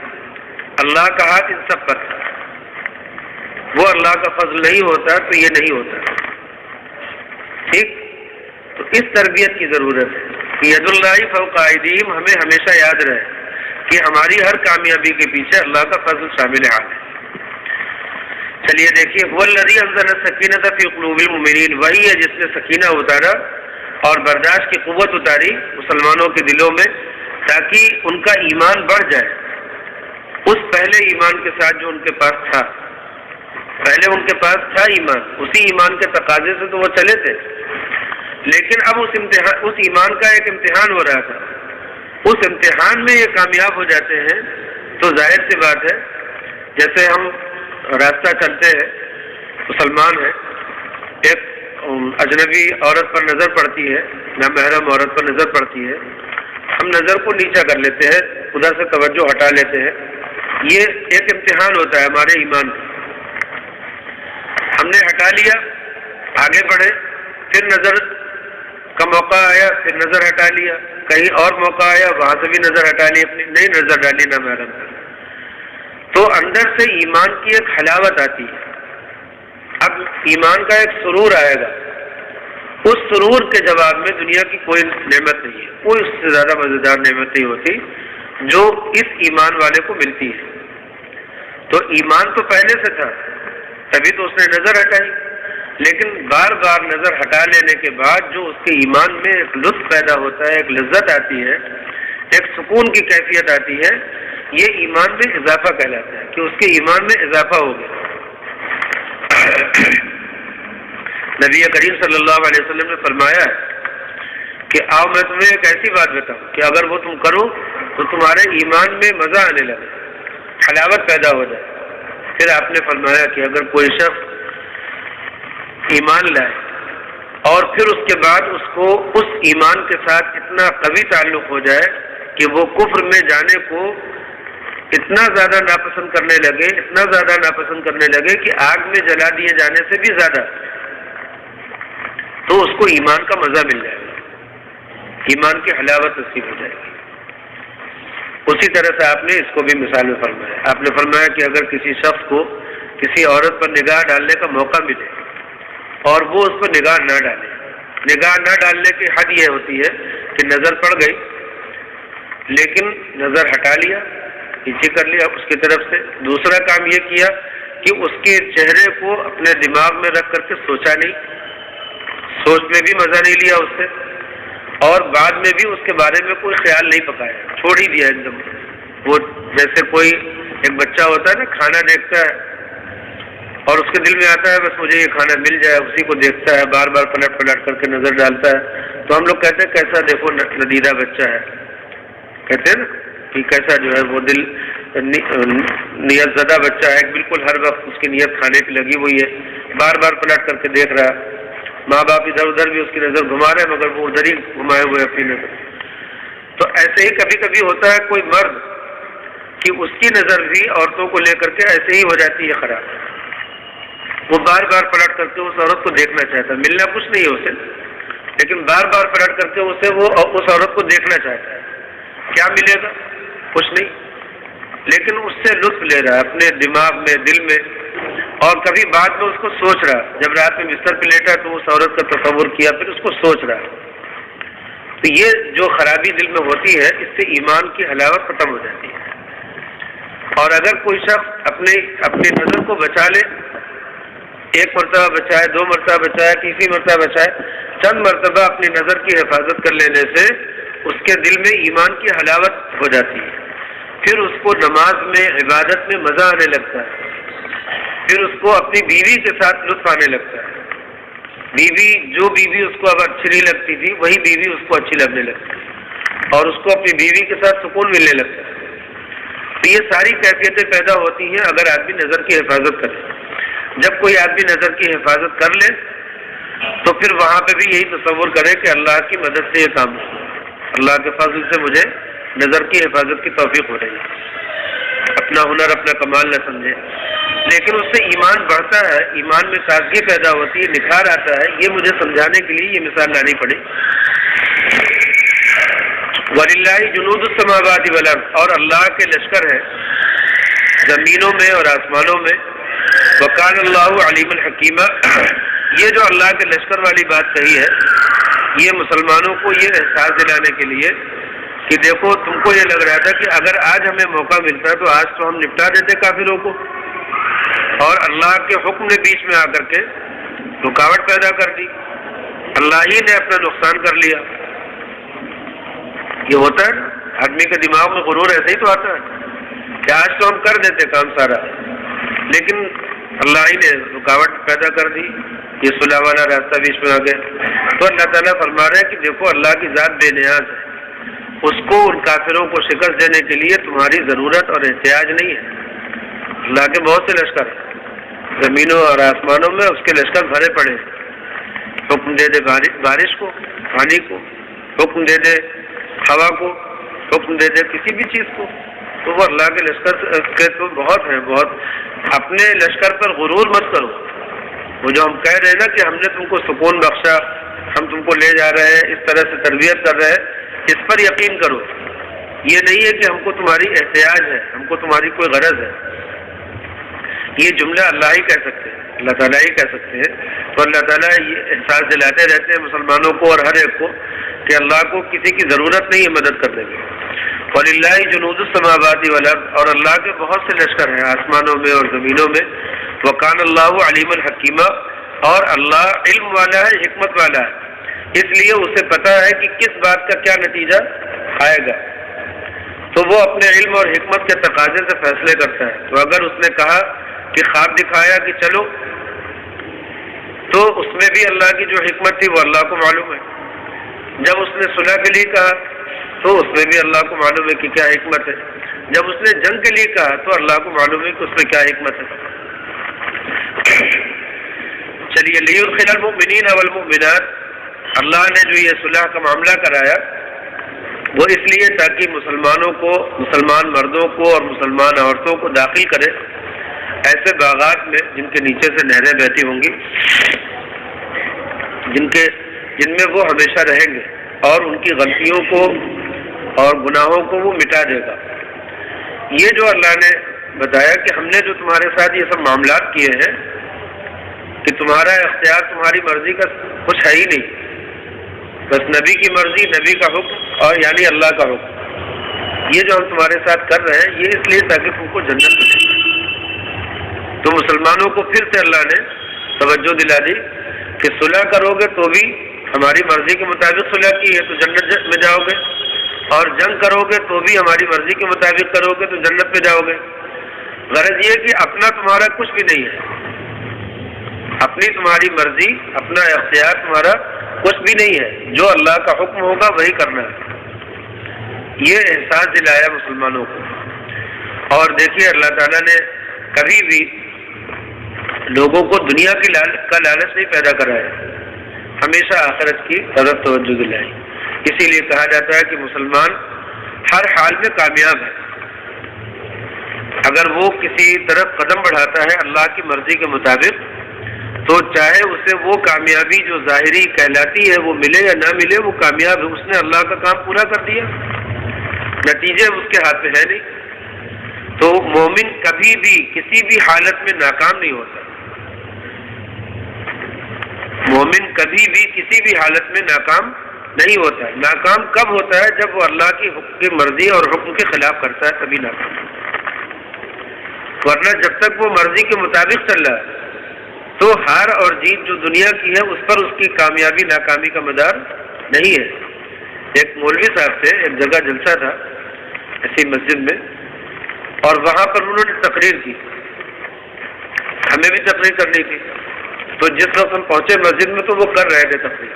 اللہ کا ہاتھ ان سب پر تھا۔ وہ اللہ کا فضل نہیں ہوتا تو یہ نہیں ہوتا، ٹھیک؟ تو اس تربیت کی ضرورت ہے کہ ید اللہ فوق ایدیہم ہمیں ہمیشہ یاد رہے کہ ہماری ہر کامیابی کے پیچھے اللہ کا فضل شامل حال ہے۔ چلیے دیکھیے، هو الذی انزل السکینۃ فی قلوب المؤمنین، وہی ہے جس نے سکینہ اتارا اور برداشت کی قوت اتاری مسلمانوں کے دلوں میں تاکہ ان کا ایمان بڑھ جائے اس پہلے ایمان کے ساتھ جو ان کے پاس تھا۔ پہلے ان کے پاس تھا ایمان، اسی ایمان کے تقاضے سے تو وہ چلے تھے، لیکن اب اس ایمان کا ایک امتحان ہو رہا تھا، اس امتحان میں یہ کامیاب ہو جاتے ہیں تو ظاہر سی بات ہے جیسے ہم راستہ چلتے ہیں، مسلمان ہیں، ایک اجنبی عورت پر نظر پڑتی ہے، نامحرم عورت پر نظر پڑتی ہے، ہم نظر کو نیچا کر لیتے ہیں، ادھر سے توجہ ہٹا لیتے ہیں، یہ ایک امتحان ہوتا ہے ہمارے ایمان کا۔ ہم نے ہٹا لیا، آگے بڑھے، پھر نظر کا موقع آیا، پھر نظر ہٹا لیا، کہیں اور موقع آیا وہاں سے بھی نظر ہٹا لی، اپنی نئی نظر ڈالی نامحرم پر، تو اندر سے ایمان کی ایک حلاوت آتی ہے۔ اب ایمان کا ایک سرور آئے گا، اس سرور کے جواب میں دنیا کی کوئی نعمت نہیں ہے، کوئی اس سے زیادہ مزیدار نعمت نہیں ہوتی جو اس ایمان والے کو ملتی ہے۔ تو ایمان تو پہلے سے تھا، تبھی تو اس نے نظر ہٹائی، لیکن بار بار نظر ہٹا لینے کے بعد جو اس کے ایمان میں ایک لطف پیدا ہوتا ہے، ایک لذت آتی ہے، ایک سکون کی کیفیت آتی ہے، یہ ایمان میں اضافہ کہلاتا ہے کہ اس کے ایمان میں اضافہ ہو گیا۔ نبی کریم صلی اللہ علیہ وسلم نے فرمایا کہ آؤ میں تمہیں ایک ایسی بات بتاؤں کہ اگر وہ تم کرو تو تمہارے ایمان میں مزہ آنے لگے، حلاوت پیدا ہو جائے۔ پھر آپ نے فرمایا کہ اگر کوئی شخص ایمان لائے اور پھر اس کے بعد اس کو اس ایمان کے ساتھ اتنا قوی تعلق ہو جائے کہ وہ کفر میں جانے کو اتنا زیادہ ناپسند کرنے لگے، اتنا زیادہ ناپسند کرنے لگے کہ آگ میں جلا دیے جانے سے بھی زیادہ، تو اس کو ایمان کا مزہ مل جائے گا، ایمان کی حلاوت نصیب ہو جائے گی۔ اسی طرح سے آپ نے اس کو بھی مثال میں فرمایا، آپ نے فرمایا کہ اگر کسی شخص کو کسی عورت پر نگاہ ڈالنے کا موقع ملے اور وہ اس پر نگاہ نہ ڈالے، نگاہ نہ ڈالنے کی حد یہ ہوتی ہے کہ نظر پڑ گئی لیکن نظر ہٹا لیا، پیچھے کر لیا اس کی طرف سے۔ دوسرا کام یہ کیا کہ اس کے چہرے کو اپنے دماغ میں رکھ کر کے سوچا نہیں، سوچ میں بھی مزہ نہیں لیا اس سے، اور بعد میں بھی اس کے بارے میں کوئی خیال نہیں پکایا، چھوڑ ہی دیا ایک دم۔ وہ جیسے کوئی ایک بچہ ہوتا ہے نا، کھانا دیکھتا ہے اور اس کے دل میں آتا ہے بس مجھے یہ کھانا مل جائے، اسی کو دیکھتا ہے، بار بار پلٹ پلٹ کر کے نظر ڈالتا ہے، تو ہم لوگ کہتے ہیں کیسا دیکھو ندیدہ بچہ ہے، کہتے ہیں نا کہ کیسا جو ہے وہ دل نیت زدہ بچہ ہے، بالکل ہر وقت اس کی نیت کھانے کی لگی ہوئی ہے، بار بار پلٹ کر کے دیکھ رہا ہے، ماں باپ ادھر ادھر بھی اس کی نظر گھما رہے ہیں مگر وہ ادھر ہی گھمائے ہوئے اپنی نظر۔ تو ایسے ہی کبھی کبھی ہوتا ہے کوئی مرد کہ اس کی نظر بھی عورتوں کو لے کر کے ایسے ہی ہو جاتی ہے خراب، وہ بار بار پلٹ کر کے اس عورت کو دیکھنا چاہتا ہے، ملنا کچھ نہیں ہے اسے لیکن بار بار پلٹ کر کے اسے وہ اس عورت کو دیکھنا چاہتا ہے، کیا ملے گا؟ کچھ نہیں، لیکن اس سے لطف لے رہا ہے اپنے دماغ میں، دل میں، اور کبھی بعد میں اس کو سوچ رہا، جب رات میں بستر پہ لیٹا تو اس عورت کا تصور کیا، پھر اس کو سوچ رہا۔ تو یہ جو خرابی دل میں ہوتی ہے اس سے ایمان کی حلاوت ختم ہو جاتی ہے۔ اور اگر کوئی شخص اپنی نظر کو بچا لے، ایک مرتبہ بچائے، دو مرتبہ بچائے، تیسری مرتبہ بچائے، چند مرتبہ اپنی نظر کی حفاظت کر لینے سے اس کے دل میں ایمان کی حلاوت ہو جاتی ہے، پھر اس کو نماز میں، عبادت میں مزہ آنے لگتا ہے، پھر اس کو اپنی بیوی کے ساتھ لطف آنے لگتا ہے، جو بیوی اس کو اب اچھی نہیں لگتی تھی وہی بیوی اس کو اچھی لگنے لگتی ہے، اور اس کو اپنی بیوی کے ساتھ سکون ملنے لگتا ہے۔ تو یہ ساری کیفیتیں پیدا ہوتی ہیں اگر آدمی نظر کی حفاظت کرے۔ جب کوئی آدمی نظر کی حفاظت کر لے تو پھر وہاں پہ بھی یہی تصور کرے کہ اللہ کی مدد سے یہ کام ہو، اللہ کے فضل سے مجھے نظر کی حفاظت کی توفیق ہو رہی ہے، اپنا ہنر، اپنا کمال نہ سمجھے، لیکن اس سے ایمان بڑھتا ہے، ایمان میں تازگی پیدا ہوتی ہے، نکھار آتا ہے۔ یہ مجھے سمجھانے کے لیے یہ مثال لانی پڑی۔ وَلِلَّهِ جُنُودُ السَّمَاوَاتِ وَالْأَرْضِ، اور اللہ کے لشکر ہیں زمینوں میں اور آسمانوں میں۔ وَكَانَ اللَّهُ عَلِيمًا حَكِيمًا، یہ جو اللہ کے لشکر والی بات کہی ہے یہ مسلمانوں کو یہ احساس دلانے کے لیے کہ دیکھو تم کو یہ لگ رہا تھا کہ اگر آج ہمیں موقع ملتا تو آج تو ہم نپٹا دیتے کافروں کو، اور اللہ کے حکم نے بیچ میں آ کر کے رکاوٹ پیدا کر دی، اللہ ہی نے اپنا نقصان کر لیا۔ یہ ہوتا ہے نا، آدمی کے دماغ میں غرور ایسے ہی تو آتا ہے کہ آج تو ہم کر دیتے کام سارا، لیکن اللہ ہی نے رکاوٹ پیدا کر دی، یہ صلح والا راستہ بیچ میں آ گیا۔ تو اللہ تعالیٰ فرما رہے ہیں کہ دیکھو اللہ کی ذات بے نیاز ہے، اس کو ان کافروں کو شکست دینے کے لیے تمہاری ضرورت اور احتیاج نہیں ہے۔ اللہ کے بہت سے لشکر زمینوں اور آسمانوں میں، اس کے لشکر بھرے پڑے ہیں، حکم دے دے بارش کو، پانی کو، حکم دے دے ہوا کو، حکم دے دے کسی بھی چیز کو، تو وہ اللہ کے لشکر کے تو بہت ہیں، بہت۔ اپنے لشکر پر غرور مت کرو، وہ جو ہم کہہ رہے ہیں نا کہ ہم نے تم کو سکون بخشا، ہم تم کو لے جا رہے ہیں، اس طرح سے تربیت کر رہے ہیں، اس پر یقین کرو۔ یہ نہیں ہے کہ ہم کو تمہاری احتیاج ہے، ہم کو تمہاری کوئی غرض ہے، یہ جملہ اللہ ہی کہہ سکتے ہیں، اللہ تعالیٰ ہی کہہ سکتے ہیں۔ تو اللہ تعالیٰ یہ احساس دلاتے رہتے ہیں مسلمانوں کو اور ہر ایک کو کہ اللہ کو کسی کی ضرورت نہیں ہے مدد کرنے کی۔ وَلِلَّهِ جُنُودُ السَّمَاوَاتِ وَالْأَرْضِ، اور اللہ کے بہت سے لشکر ہیں آسمانوں میں اور زمینوں میں۔ وَكَانَ اللَّهُ عَلِيمًا حَكِيمًا، اور اللہ علم والا ہے، حکمت والا ہے، اس لیے اسے پتہ ہے کہ کس بات کا کیا نتیجہ آئے گا، تو وہ اپنے علم اور حکمت کے تقاضے سے فیصلے کرتا ہے۔ تو اگر اس نے کہا کہ خواب دکھایا کہ چلو، تو اس میں بھی اللہ کی جو حکمت تھی وہ اللہ کو معلوم ہے۔ جب اس نے صلح کے لیے کہا تو اس میں بھی اللہ کو معلوم ہے کہ کیا حکمت ہے۔ جب اس نے جنگ کے لیے کہا تو اللہ کو معلوم ہے کہ اس میں کیا حکمت ہے۔ چلیے لیدخل المؤمنین والمؤمنات، اللہ نے جو یہ صلح کا معاملہ کرایا وہ اس لیے تاکہ مسلمانوں کو، مسلمان مردوں کو اور مسلمان عورتوں کو داخل کرے ایسے باغات میں جن کے نیچے سے نہریں بہتی ہوں گی، جن میں وہ ہمیشہ رہیں گے، اور ان کی غلطیوں کو اور گناہوں کو وہ مٹا دے گا۔ یہ جو اللہ نے بتایا کہ ہم نے جو تمہارے ساتھ یہ سب معاملات کیے ہیں کہ تمہارا اختیار تمہاری مرضی کا کچھ ہے ہی نہیں، بس نبی کی مرضی، نبی کا حکم اور یعنی اللہ کا حکم، یہ جو ہم تمہارے ساتھ کر رہے ہیں یہ اس لیے تاکہ تم کو جنت ملے۔ تو مسلمانوں کو پھر سے اللہ نے توجہ دلا دی کہ صلح کرو گے تو بھی ہماری مرضی کے مطابق صلح کی ہے تو جنت میں جاؤ گے، اور جنگ کرو گے تو بھی ہماری مرضی کے مطابق کرو گے تو جنت میں جاؤ گے۔ غرض یہ کہ اپنا تمہارا کچھ بھی نہیں ہے، اپنی تمہاری مرضی، اپنا اختیار تمہارا کچھ بھی نہیں ہے، جو اللہ کا حکم ہوگا وہی کرنا ہے۔ یہ احساس دلایا مسلمانوں کو۔ اور دیکھیے اللہ تعالیٰ نے کبھی بھی لوگوں کو دنیا کی کا لالچ نہیں پیدا کرایا، ہمیشہ آخرت کی طرف توجہ دلائی۔ اسی لیے کہا جاتا ہے کہ مسلمان ہر حال میں کامیاب ہے، اگر وہ کسی طرف قدم بڑھاتا ہے اللہ کی مرضی کے مطابق تو چاہے اسے وہ کامیابی جو ظاہری کہلاتی ہے وہ ملے یا نہ ملے، وہ کامیاب ہے، اس نے اللہ کا کام پورا کر دیا، نتیجے اس کے ہاتھ میں ہے نہیں۔ تو مومن کبھی بھی کسی بھی حالت میں ناکام نہیں ہوتا، مومن کبھی بھی کسی بھی حالت میں ناکام نہیں ہوتا ہے۔ ناکام کب ہوتا ہے؟ جب وہ اللہ کی مرضی اور حکم کے خلاف کرتا ہے تبھی ناکام، ورنہ جب تک وہ مرضی کے مطابق چل رہا ہے تو ہار اور جیت جو دنیا کی ہے اس پر اس کی کامیابی ناکامی کا مدار نہیں ہے۔ ایک مولوی صاحب تھے، ایک جگہ جلسہ تھا ایسی مسجد میں، اور وہاں پر انہوں نے تقریر کی، ہمیں بھی تقریر کرنی تھی، تو جس وقت ہم پہنچے مسجد میں تو وہ کر رہے تھے تقریر،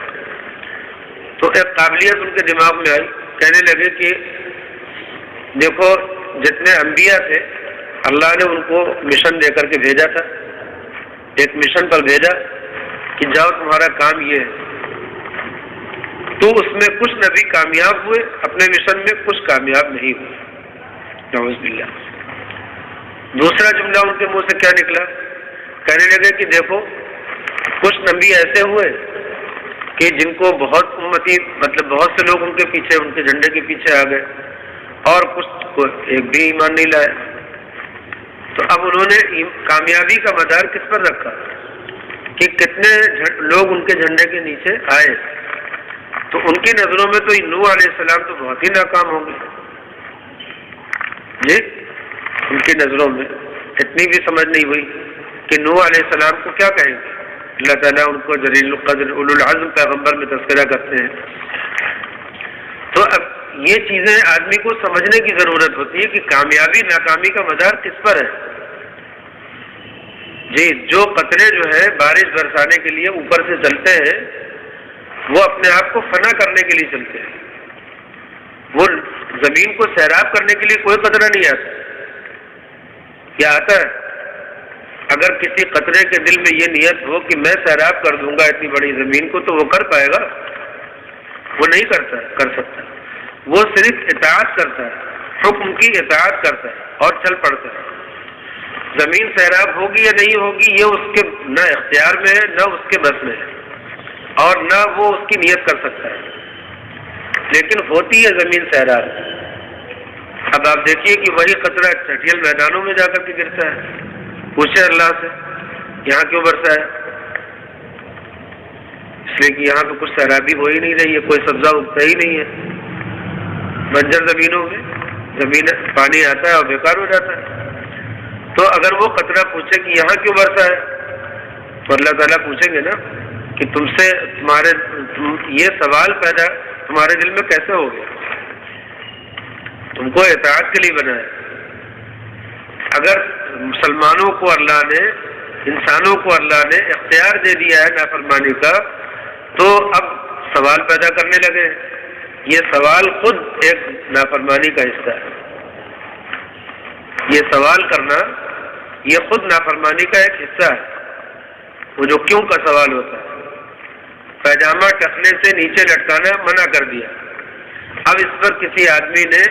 تو ایک قابلیت ان کے دماغ میں آئی، کہنے لگے کہ دیکھو جتنے انبیاء تھے اللہ نے ان کو مشن دے کر کے بھیجا تھا، ایک مشن پر بھیجا کہ جاؤ تمہارا کام یہ ہے، تو اس میں کچھ نبی کامیاب ہوئے اپنے مشن میں، کچھ کامیاب نہیں ہوئے، نعوذ باللہ۔ دوسرا جملہ ان کے منہ سے کیا نکلا؟ کہنے لگے کہ دیکھو کچھ نبی ایسے ہوئے کہ جن کو بہت امتی، مطلب بہت سے لوگ ان کے پیچھے، ان کے جھنڈے کے پیچھے آ گئے، اور کچھ کو ایک بھی ایمان نہیں لایا۔ تو اب انہوں نے کامیابی کا مدار کس پر رکھا کہ کتنے لوگ ان کے جھنڈے کے نیچے آئے، تو ان کی نظروں میں تو نوح علیہ السلام تو بہت ہی ناکام ہوں گے جی، ان کی نظروں میں اتنی بھی سمجھ نہیں ہوئی کہ نوح علیہ السلام کو کیا کہیں گے۔ اللہ تعالیٰ ان کو جلیل القدر اولو العزم پیغمبر میں تذکرہ کرتے ہیں۔ تو اب یہ چیزیں آدمی کو سمجھنے کی ضرورت ہوتی ہے کہ کامیابی ناکامی کا مدار کس پر ہے۔ جی جو قطرے جو ہے بارش برسانے کے لیے اوپر سے چلتے ہیں وہ اپنے آپ کو فنا کرنے کے لیے چلتے ہیں، وہ زمین کو سیراب کرنے کے لیے کوئی قطرہ نہیں آتا۔ کیا آتا ہے؟ اگر کسی قطرے کے دل میں یہ نیت ہو کہ میں سیراب کر دوں گا اتنی بڑی زمین کو تو وہ کر پائے گا؟ وہ نہیں کر سکتا، وہ صرف اطاعت کرتا ہے، حکم کی اطاعت کرتا ہے اور چل پڑتا ہے۔ زمین سیراب ہوگی یا نہیں ہوگی یہ اس کے نہ اختیار میں ہے، نہ اس کے بس میں ہے، اور نہ وہ اس کی نیت کر سکتا ہے، لیکن ہوتی ہے زمین سیراب۔ اب آپ دیکھیے کہ وہی قطرہ چٹیل میدانوں میں جا کر کے گرتا ہے، پوچھے اللہ سے یہاں کیوں برسا ہے؟ اس لیے کہ یہاں پہ کچھ سیرابی ہو ہی نہیں رہی ہے، کوئی سبزہ اگتا ہی نہیں ہے، بنجر زمینوں میں زمین پانی آتا ہے اور بیکار ہو جاتا ہے۔ تو اگر وہ قطرہ پوچھے کہ یہاں کیوں برسا ہے تو اللہ تعالیٰ پوچھیں گے نا کہ تم سے یہ سوال پیدا تمہارے دل میں کیسے ہو گیا؟ تم کو اطاعت کے لیے بنایا۔ اگر مسلمانوں کو اللہ نے، انسانوں کو اللہ نے اختیار دے دیا ہے نافرمانی کا، تو اب سوال پیدا کرنے لگے۔ یہ سوال خود ایک نافرمانی کا حصہ ہے، یہ سوال کرنا یہ خود نافرمانی کا ایک حصہ ہے۔ وہ جو کیوں کا سوال ہوتا ہے. پائجامہ ٹخنے سے نیچے لٹکانا منع کر دیا. اب اس پر کسی آدمی نے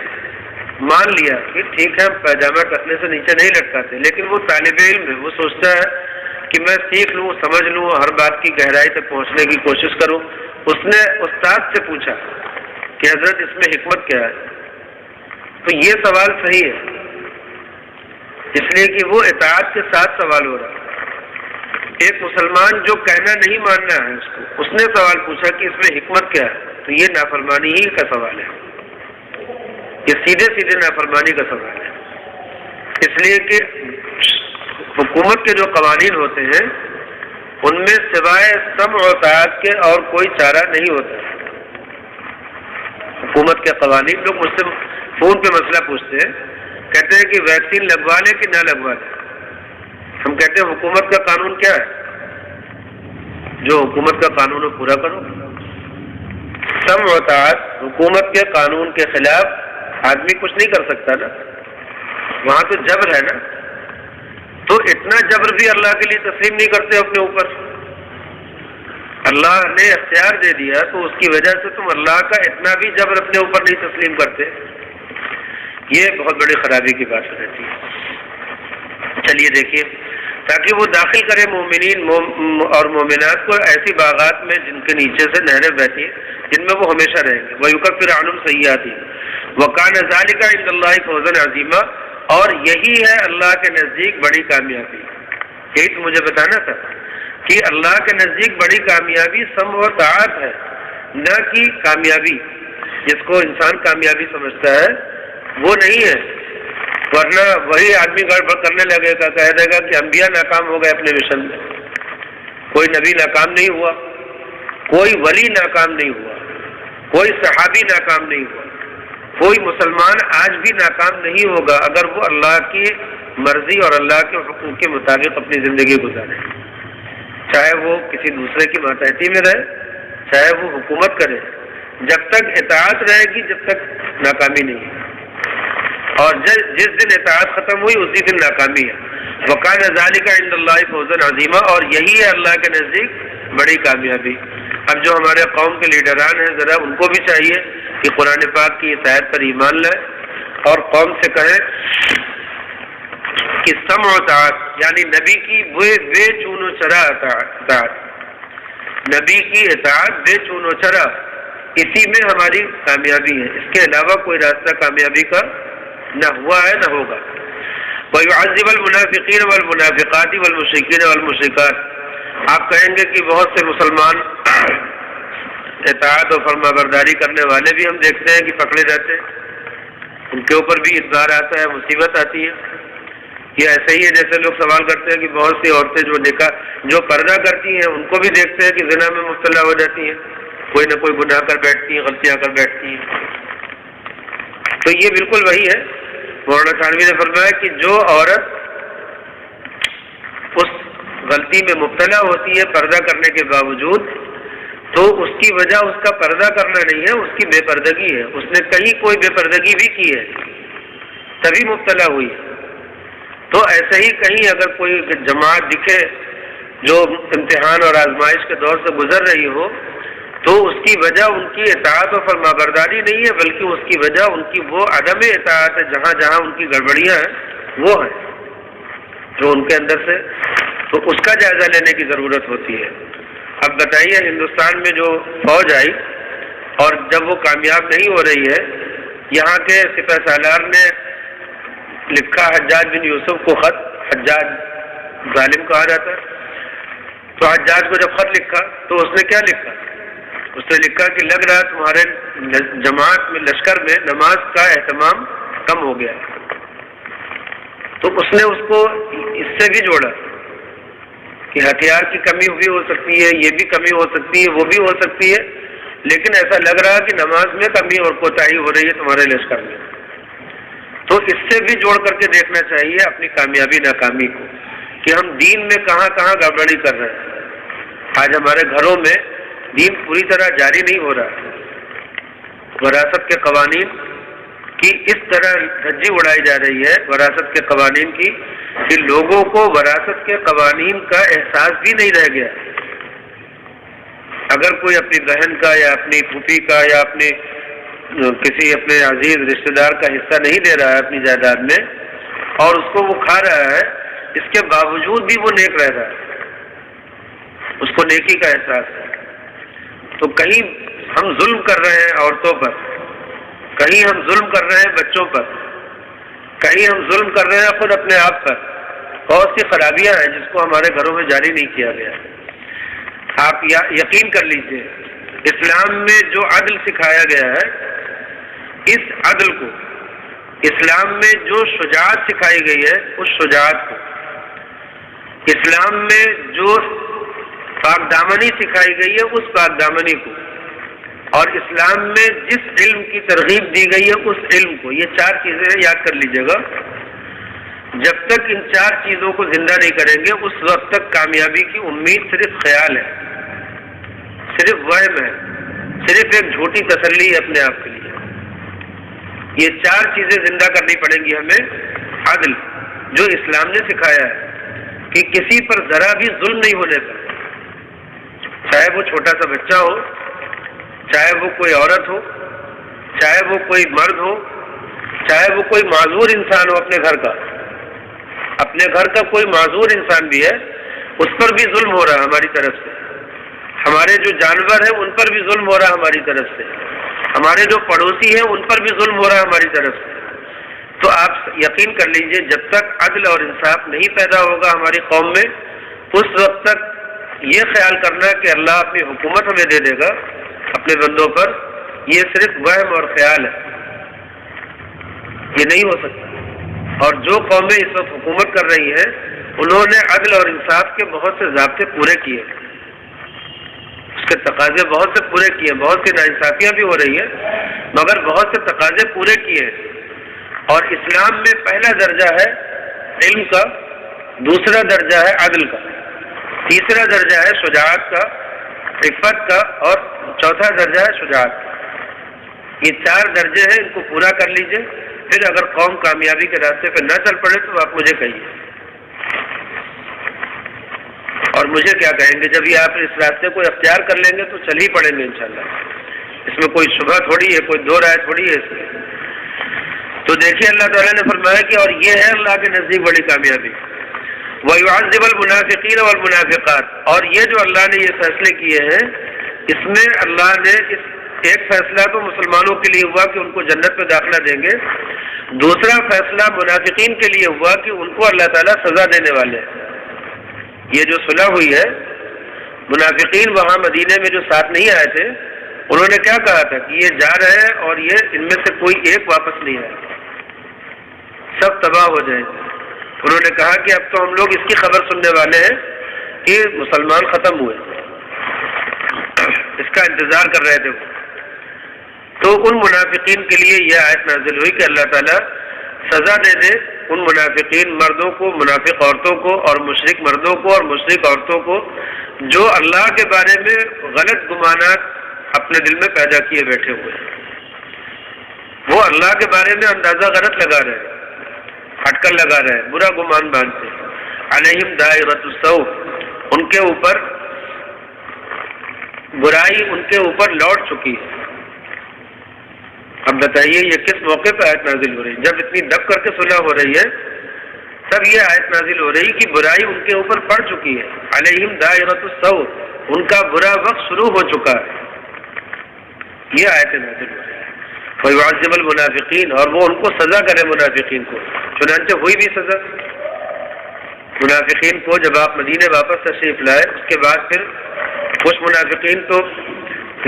مان لیا کہ ٹھیک ہے پائجامہ ٹخنے سے نیچے نہیں لٹکاتے، لیکن وہ طالب علم ہے، وہ سوچتا ہے کہ میں سیکھ لوں، سمجھ لوں، ہر بات کی گہرائی تک پہنچنے کی کوشش کروں. اس نے استاد سے پوچھا کہ حضرت اس میں حکمت کیا ہے؟ تو یہ سوال صحیح ہے، اس لیے کہ وہ اطاعت کے ساتھ سوال ہو رہا ہے. ایک مسلمان جو کہنا نہیں ماننا ہے اس نے سوال پوچھا کہ اس میں حکمت کیا ہے، تو یہ نافرمانی ہی کا سوال ہے، یہ سیدھے سیدھے نافرمانی کا سوال ہے. اس لیے کہ حکومت کے جو قوانین ہوتے ہیں ان میں سوائے سمع و اطاعت کے اور کوئی چارہ نہیں ہوتا. حکومت کے قوانین، لوگ مجھ سے فون پہ مسئلہ پوچھتے ہیں، کہتے ہیں کہ ویکسین لگوا لیں کہ نہ لگوا لیں. ہم کہتے ہیں حکومت کا قانون کیا ہے؟ جو حکومت کا قانون ہے پورا کرو. سمع و اطاعت، حکومت کے قانون کے خلاف آدمی کچھ نہیں کر سکتا نا، وہاں تو جبر ہے نا. تو اتنا جبر بھی اللہ کے لیے تسلیم نہیں کرتے اپنے اوپر. اللہ نے اختیار دے دیا تو اس کی وجہ سے تم اللہ کا اتنا بھی جبر اپنے اوپر نہیں تسلیم کرتے. یہ بہت بڑی خرابی کی بات رہتی ہے. چلیے دیکھیے، تاکہ وہ داخل کرے مومنین اور مومنات کو ایسی باغات میں جن کے نیچے سے نہریں بہتی ہیں جن میں وہ ہمیشہ رہیں گے. وَيُكَفِّرْ عَنْهُمْ سَيِّئَاتِهِمْ وَكَانَ ذَلِكَ عِندَ اللَّهِ فَوْزًا عَظِيمًا. اور یہی ہے اللہ کے نزدیک بڑی کامیابی. یہی تو مجھے بتانا تھا کہ اللہ کے نزدیک بڑی کامیابی سمع و طاعت ہے، نہ کہ کامیابی جس کو انسان کامیابی سمجھتا ہے وہ نہیں ہے. ورنہ وہی آدمی گڑبڑ کرنے لگے گا، کہہ دے گا کہ انبیاء ناکام ہو گئے اپنے مشن میں، کوئی نبی ناکام نہیں ہوا، کوئی ولی ناکام نہیں ہوا، کوئی صحابی ناکام نہیں ہوا، کوئی مسلمان آج بھی ناکام نہیں ہوگا اگر وہ اللہ کی مرضی اور اللہ کے حکم کے مطابق اپنی زندگی گزارے. چاہے وہ کسی دوسرے کی ماتحتی میں رہے، چاہے وہ حکومت کرے، جب تک اطاعت رہے گی جب تک ناکامی نہیں ہے. اور جس دن اطاعت ختم ہوئی اسی دن ناکامی ہے. وَكَانَ ذَلِكَ عِندَ اللَّهِ فَوْزًا عَظِيمًا. اور یہی ہے اللہ کے نزدیک بڑی کامیابی. اب جو ہمارے قوم کے لیڈران ہیں ذرا ان کو بھی چاہیے کہ قرآن پاک کی اس آیت پر ایمان لائیں اور قوم سے کہیں کہ سمع و اطاعت یعنی نبی کی بے چون و چرا اطاعت، نبی کی اطاعت بے چون و چرا، اسی میں ہماری کامیابی ہے. اس کے علاوہ کوئی راستہ کامیابی کا نہ ہوا ہے نہ ہوگا. وَيُعَذِّبَ الْمُنَافِقِينَ وَالْمُنَافِقَاتِ وَالْمُشْرِكِينَ وَالْمُشْرِكَاتِ. آپ کہیں گے کہ بہت سے مسلمان اطاعت و فرما برداری کرنے والے بھی ہم دیکھتے ہیں کہ پکڑے جاتے ہیں، ان کے اوپر بھی اضطرار آتا ہے، مصیبت آتی ہے. یہ ایسے ہی ہے جیسے لوگ سوال کرتے ہیں کہ بہت سی عورتیں جو پردہ کرتی ہیں ان کو بھی دیکھتے ہیں کہ زنا میں مبتلا ہو جاتی ہیں، کوئی نہ کوئی گناہ کر بیٹھتی ہیں، غلطیاں کر بیٹھتی ہیں. تو یہ بالکل وہی ہے. مولانا تھانوی نے فرمایا کہ جو عورت اس غلطی میں مبتلا ہوتی ہے پردہ کرنے کے باوجود، تو اس کی وجہ اس کا پردہ کرنا نہیں ہے، اس کی بے پردگی ہے. اس نے کہیں کوئی بے پردگی بھی کی ہے تبھی مبتلا ہوئی. تو ایسے ہی کہیں اگر کوئی جماعت دکھے جو امتحان اور آزمائش کے دور سے گزر رہی ہو تو اس کی وجہ ان کی اطاعت و فرمابرداری نہیں ہے، بلکہ اس کی وجہ ان کی وہ عدم اطاعت ہے. جہاں جہاں ان کی گڑبڑیاں ہیں وہ ہیں جو ان کے اندر سے، تو اس کا جائزہ لینے کی ضرورت ہوتی ہے. اب بتائیے ہندوستان میں جو فوج آئی اور جب وہ کامیاب نہیں ہو رہی ہے، یہاں کے سپہ سالار نے لکھا حجاج بن یوسف کو خط، حجاج ظالم کہا جاتا ہے، تو حجاج کو جب خط لکھا تو اس نے کیا لکھا؟ اس نے لکھا کہ لگ رہا تمہارے جماعت میں لشکر میں نماز کا اہتمام کم ہو گیا. تو اس نے اس کو اس سے بھی جوڑا کہ ہتھیار کی کمی بھی ہو سکتی ہے، یہ بھی کمی ہو سکتی ہے، وہ بھی ہو سکتی ہے، لیکن ایسا لگ رہا کہ نماز میں کمی اور کوتاہی ہو رہی ہے تمہارے لشکر میں. تو اس سے بھی جوڑ کر کے دیکھنا چاہیے اپنی کامیابی ناکامی کو کہ ہم دین میں کہاں کہاں گڑبڑی کر رہے ہیں. آج ہمارے گھروں میں دین پوری طرح جاری نہیں ہو رہا. وراثت کے قوانین کی اس طرح دھجی اڑائی جا رہی ہے، وراثت کے قوانین کی کہ لوگوں کو وراثت کے قوانین کا احساس بھی نہیں رہ گیا۔ اگر کوئی اپنی بہن کا یا اپنی پھوپھی کا یا اپنے عزیز رشتہ دار کا حصہ نہیں دے رہا ہے اپنی جائیداد میں اور اس کو وہ کھا رہا ہے، اس کے باوجود بھی وہ نیک رہ رہا ہے، اس کو نیکی کا احساس ہے۔ تو کہیں ہم ظلم کر رہے ہیں عورتوں پر، کہیں ہم ظلم کر رہے ہیں بچوں پر، کہیں ہم ظلم کر رہے ہیں خود اپنے آپ پر۔ بہت سی خرابیاں ہیں جس کو ہمارے گھروں میں جاری نہیں کیا گیا۔ آپ یقین کر لیجئے، اسلام میں جو عدل سکھایا گیا ہے، اس عدل کو، اسلام میں جو شجاعت سکھائی گئی ہے اس شجاعت کو، اسلام میں جو پاک دامنی سکھائی گئی ہے اس پاک دامنی کو، اور اسلام میں جس علم کی ترغیب دی گئی ہے اس علم کو، یہ چار چیزیں یاد کر لیجیے گا۔ جب تک ان چار چیزوں کو زندہ نہیں کریں گے اس وقت تک کامیابی کی امید صرف خیال ہے، صرف وہم ہے، صرف ایک جھوٹی تسلی ہے اپنے آپ کے لیے۔ یہ چار چیزیں زندہ کرنی پڑیں گی ہمیں۔ عدل، جو اسلام نے سکھایا ہے کہ کسی پر ذرا بھی ظلم نہیں ہونے پر، چاہے وہ چھوٹا سا بچہ ہو، چاہے وہ کوئی عورت ہو، چاہے وہ کوئی مرد ہو، چاہے وہ کوئی معذور انسان ہو، اپنے گھر کا کوئی معذور انسان بھی ہے، اس پر بھی ظلم ہو رہا ہے ہماری طرف سے۔ ہمارے جو جانور ہیں ان پر بھی ظلم ہو رہا ہے ہماری طرف سے، ہمارے جو پڑوسی ہیں ان پر بھی ظلم ہو رہا ہے ہماری طرف سے۔ تو آپ یقین کر لیجئے جب تک عدل اور انصاف نہیں پیدا ہوگا ہماری قوم میں، اس وقت تک یہ خیال کرنا کہ اللہ اپنی حکومت ہمیں دے دے گا اپنے بندوں پر، یہ صرف وہم اور خیال ہے، یہ نہیں ہو سکتا۔ اور جو قومیں اس وقت حکومت کر رہی ہیں انہوں نے عدل اور انصاف کے بہت سے ضابطے پورے کیے، اس کے تقاضے بہت سے پورے کیے، بہت سی ناانصافیاں بھی ہو رہی ہیں مگر بہت سے تقاضے پورے کیے۔ اور اسلام میں پہلا درجہ ہے علم کا، دوسرا درجہ ہے عدل کا، تیسرا درجہ ہے شجاعت کا، عفت کا، اور چوتھا درجہ ہے شجاعت کا۔ یہ چار درجے ہیں، ان کو پورا کر لیجئے، پھر اگر قوم کامیابی کے راستے پہ نہ چل پڑے تو آپ مجھے کہیے، اور مجھے کیا کہیں گے جب یہ آپ اس راستے کو اختیار کر لیں گے تو چل ہی پڑیں گے انشاءاللہ، اس میں کوئی شبہ تھوڑی ہے، کوئی دو رائے تھوڑی ہے اس میں۔ تو دیکھیے اللہ تعالیٰ نے فرمایا کہ اور یہ ہے اللہ کے نزدیک بڑی کامیابی، وَيُعَذِّبَ الْمُنَافِقِينَ وَالْمُنَافِقَاتِ، اور یہ جو اللہ نے یہ فیصلے کیے ہیں اس میں اللہ نے ایک فیصلہ تو مسلمانوں کے لیے ہوا کہ ان کو جنت میں داخلہ دیں گے، دوسرا فیصلہ منافقین کے لیے ہوا کہ ان کو اللہ تعالیٰ سزا دینے والے ہیں۔ یہ جو صلح ہوئی ہے، منافقین وہاں مدینے میں جو ساتھ نہیں آئے تھے انہوں نے کیا کہا تھا کہ یہ جا رہے ہیں اور یہ ان میں سے کوئی ایک واپس نہیں آئے، سب تباہ ہو جائیں گے۔ انہوں نے کہا کہ اب تو ہم لوگ اس کی خبر سننے والے ہیں کہ مسلمان ختم ہوئے، اس کا انتظار کر رہے تھے وہ۔ تو ان منافقین کے لیے یہ آیت نازل ہوئی کہ اللہ تعالیٰ سزا دے دے ان منافقین مردوں کو، منافق عورتوں کو، اور مشرک مردوں کو اور مشرک عورتوں کو جو اللہ کے بارے میں غلط گمانات اپنے دل میں پیدا کیے بیٹھے ہوئے ہیں، وہ اللہ کے بارے میں اندازہ غلط لگا رہے ہیں، ہٹ کر لگا رہے ہیں، برا گمان باندھتے ہیں۔ علیہم دائرۃ السوء، ان کے اوپر برائی ان کے اوپر لوٹ چکی ہے۔ اب بتائیے یہ کس موقع پہ آیت نازل ہو رہی ہے؟ جب اتنی دب کر کے صلح ہو رہی ہے تب یہ آیت نازل ہو رہی کہ برائی ان کے اوپر پڑ چکی ہے۔ علیہم دائرۃ السوء، ان کا برا وقت شروع ہو چکا ہے، یہ آیت نازل ہو رہی ہے۔ وَيُعَذِّبَ الْمُنَافِقِينَ، اور وہ ان کو سزا کرے منافقین کو، چنانچہ ہوئی بھی سزا منافقین کو۔ جب آپ مدینے واپس تشریف لائے اس کے بعد پھر کچھ منافقین تو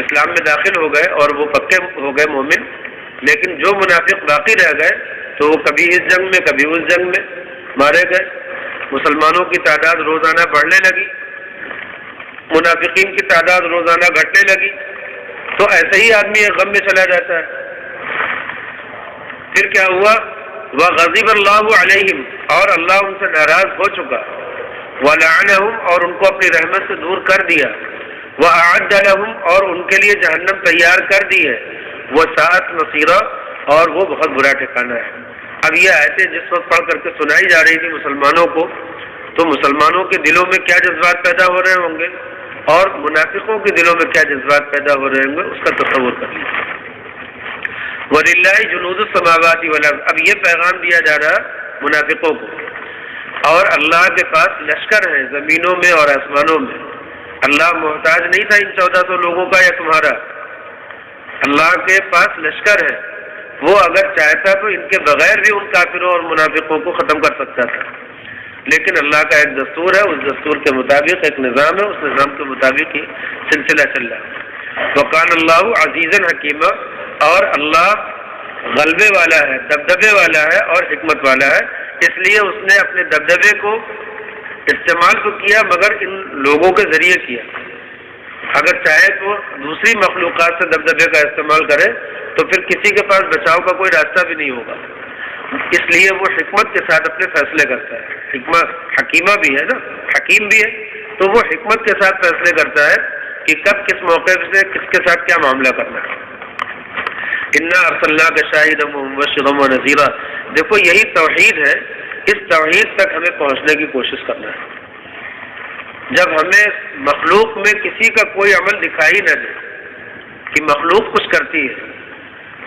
اسلام میں داخل ہو گئے اور وہ پکے ہو گئے مومن، لیکن جو منافق باقی رہ گئے تو وہ کبھی اس جنگ میں کبھی اس جنگ میں مارے گئے۔ مسلمانوں کی تعداد روزانہ بڑھنے لگی، منافقین کی تعداد روزانہ گھٹنے لگی، تو ایسے ہی آدمی ایک غم میں چلا جاتا ہے۔ پھر کیا ہوا؟ وَغَضِبَ اللَّهُ عَلَيْهِمْ، اور اللہ ان سے ناراض ہو چکا، وَلَعَنَهُمْ، اور ان کو اپنی رحمت سے دور کر دیا، وَأَعَدَّ لَهُمْ، اور ان کے لیے جہنم تیار کر دی ہے، وَسَاءَتْ مَصِيرًا، اور وہ بہت برا ٹھکانہ ہے۔ اب یہ آیتیں جس وقت پڑھ کر کے سنائی جا رہی تھی مسلمانوں کو، تو مسلمانوں کے دلوں میں کیا جذبات پیدا ہو رہے ہوں گے اور منافقوں کے دلوں میں کیا جذبات پیدا ہو رہے ہوں گے، اس کا تصور کر لیجیے۔ وَلِلَّهِ جُنُودُ السَّمَاوَاتِ وَالْأَرْضِ، اب یہ پیغام دیا جا رہا منافقوں کو، اور اللہ کے پاس لشکر ہے زمینوں میں اور آسمانوں میں۔ اللہ محتاج نہیں تھا ان 1400 لوگوں کا یا تمہارا، اللہ کے پاس لشکر ہے، وہ اگر چاہتا تو ان کے بغیر بھی ان کافروں اور منافقوں کو ختم کر سکتا تھا، لیکن اللہ کا ایک دستور ہے، اس دستور کے مطابق ایک نظام ہے، اس نظام کے مطابق ہی سلسلہ چل رہا ہے۔ وَقَانَ اللَّهُ عَزِيزًا حَكِيمًا، اور اللہ غلبے والا ہے، دبدبے والا ہے اور حکمت والا ہے، اس لیے اس نے اپنے دبدبے کو استعمال تو کیا مگر ان لوگوں کے ذریعے کیا۔ اگر چاہے تو دوسری مخلوقات سے دبدبے کا استعمال کرے تو پھر کسی کے پاس بچاؤ کا کوئی راستہ بھی نہیں ہوگا، اس لیے وہ حکمت کے ساتھ اپنے فیصلے کرتا ہے۔ حکمت حکیمہ بھی ہے نا، حکیم بھی ہے، تو وہ حکمت کے ساتھ فیصلے کرتا ہے کہ کب کس موقع سے کس کے ساتھ کیا معاملہ کرنا ہے۔ اِنَّا أَرْسَلْنَاكَ شَاهِدًا وَمُبَشِّرًا وَنَذِيرًا، دیکھو یہی توحید ہے، اس توحید تک ہمیں پہنچنے کی کوشش کرنا ہے۔ جب ہمیں مخلوق میں کسی کا کوئی عمل دکھائی نہ دے کہ مخلوق کچھ کرتی ہے،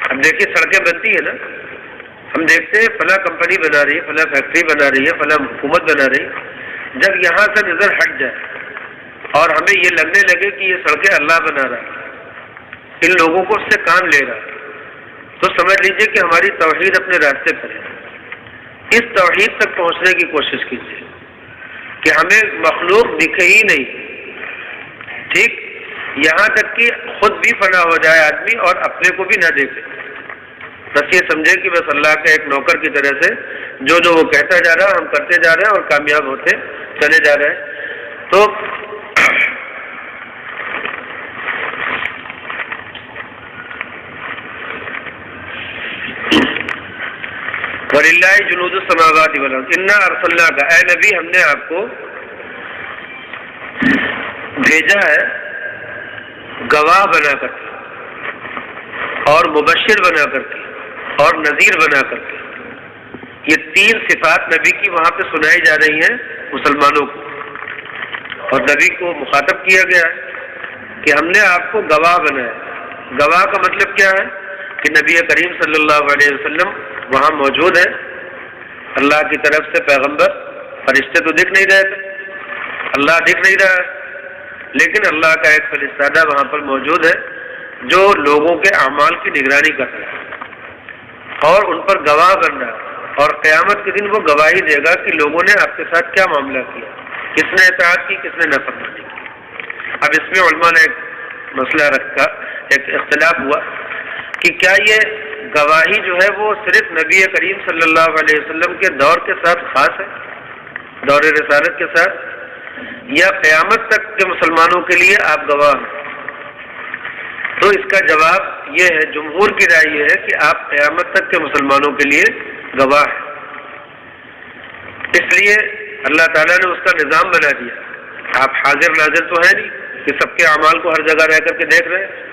اب دیکھیے سڑکیں بنتی ہے نا، ہم دیکھتے ہیں فلاں کمپنی بنا رہی ہے، فلاں فیکٹری بنا رہی ہے، فلاں حکومت بنا رہی ہے، جب یہاں سے نظر ہٹ جائے اور ہمیں یہ لگنے لگے کہ یہ سڑکیں اللہ بنا رہا ہے، ان لوگوں کو اس سے کام لے رہا ہے، تو سمجھ لیجئے کہ ہماری توحید اپنے راستے پر ہے۔ اس توحید تک پہنچنے کی کوشش کیجیے کہ ہمیں مخلوق دکھے ہی نہیں، ٹھیک، یہاں تک کہ خود بھی فنا ہو جائے آدمی اور اپنے کو بھی نہ دیکھے، بس یہ سمجھے کہ بس اللہ کے ایک نوکر کی طرح سے جو وہ کہتا جا رہا ہے ہم کرتے جا رہے ہیں اور کامیاب ہوتے چلے جا رہے ہیں۔ تو وَلِلَّهِ جُنُودُ السَّمَاوَاتِ وَالْأَرْضِ إِنَّا أَرْسَلْنَاكَ، اے نبی ہم نے آپ کو بھیجا ہے گواہ بنا کر کے اور مبشر بنا کر کے اور نذیر بنا کر کے۔ یہ تین صفات نبی کی وہاں پہ سنائی جا رہی ہیں مسلمانوں کو، اور نبی کو مخاطب کیا گیا ہے کہ ہم نے آپ کو گواہ بنایا۔ گواہ کا مطلب کیا ہے کہ نبی کریم صلی اللہ علیہ وسلم وہاں موجود ہے، اللہ کی طرف سے پیغمبر، فرشتے تو دکھ نہیں رہے تھے، اللہ دکھ نہیں رہا ہے، لیکن اللہ کا ایک فرشتہ وہاں پر موجود ہے جو لوگوں کے اعمال کی نگرانی کر رہا ہے اور ان پر گواہ بن رہا ہے، اور قیامت کے دن وہ گواہی دے گا کہ لوگوں نے آپ کے ساتھ کیا معاملہ کیا، کس نے اطاعت کی، کس نے نافرمانی کی۔ اب اس میں علماء نے ایک مسئلہ رکھا، ایک اختلاف ہوا کہ کیا یہ گواہی جو ہے وہ صرف نبی کریم صلی اللہ علیہ وسلم کے دور کے ساتھ خاص ہے، دور رسالت کے ساتھ، یا قیامت تک کے مسلمانوں کے لیے آپ گواہ ہیں؟ تو اس کا جواب یہ ہے، جمہور کی رائے یہ ہے کہ آپ قیامت تک کے مسلمانوں کے لیے گواہ ہیں، اس لیے اللہ تعالیٰ نے اس کا نظام بنا دیا۔ آپ حاضر ناظر تو ہے نہیں کہ سب کے اعمال کو ہر جگہ رہ کر کے دیکھ رہے ہیں،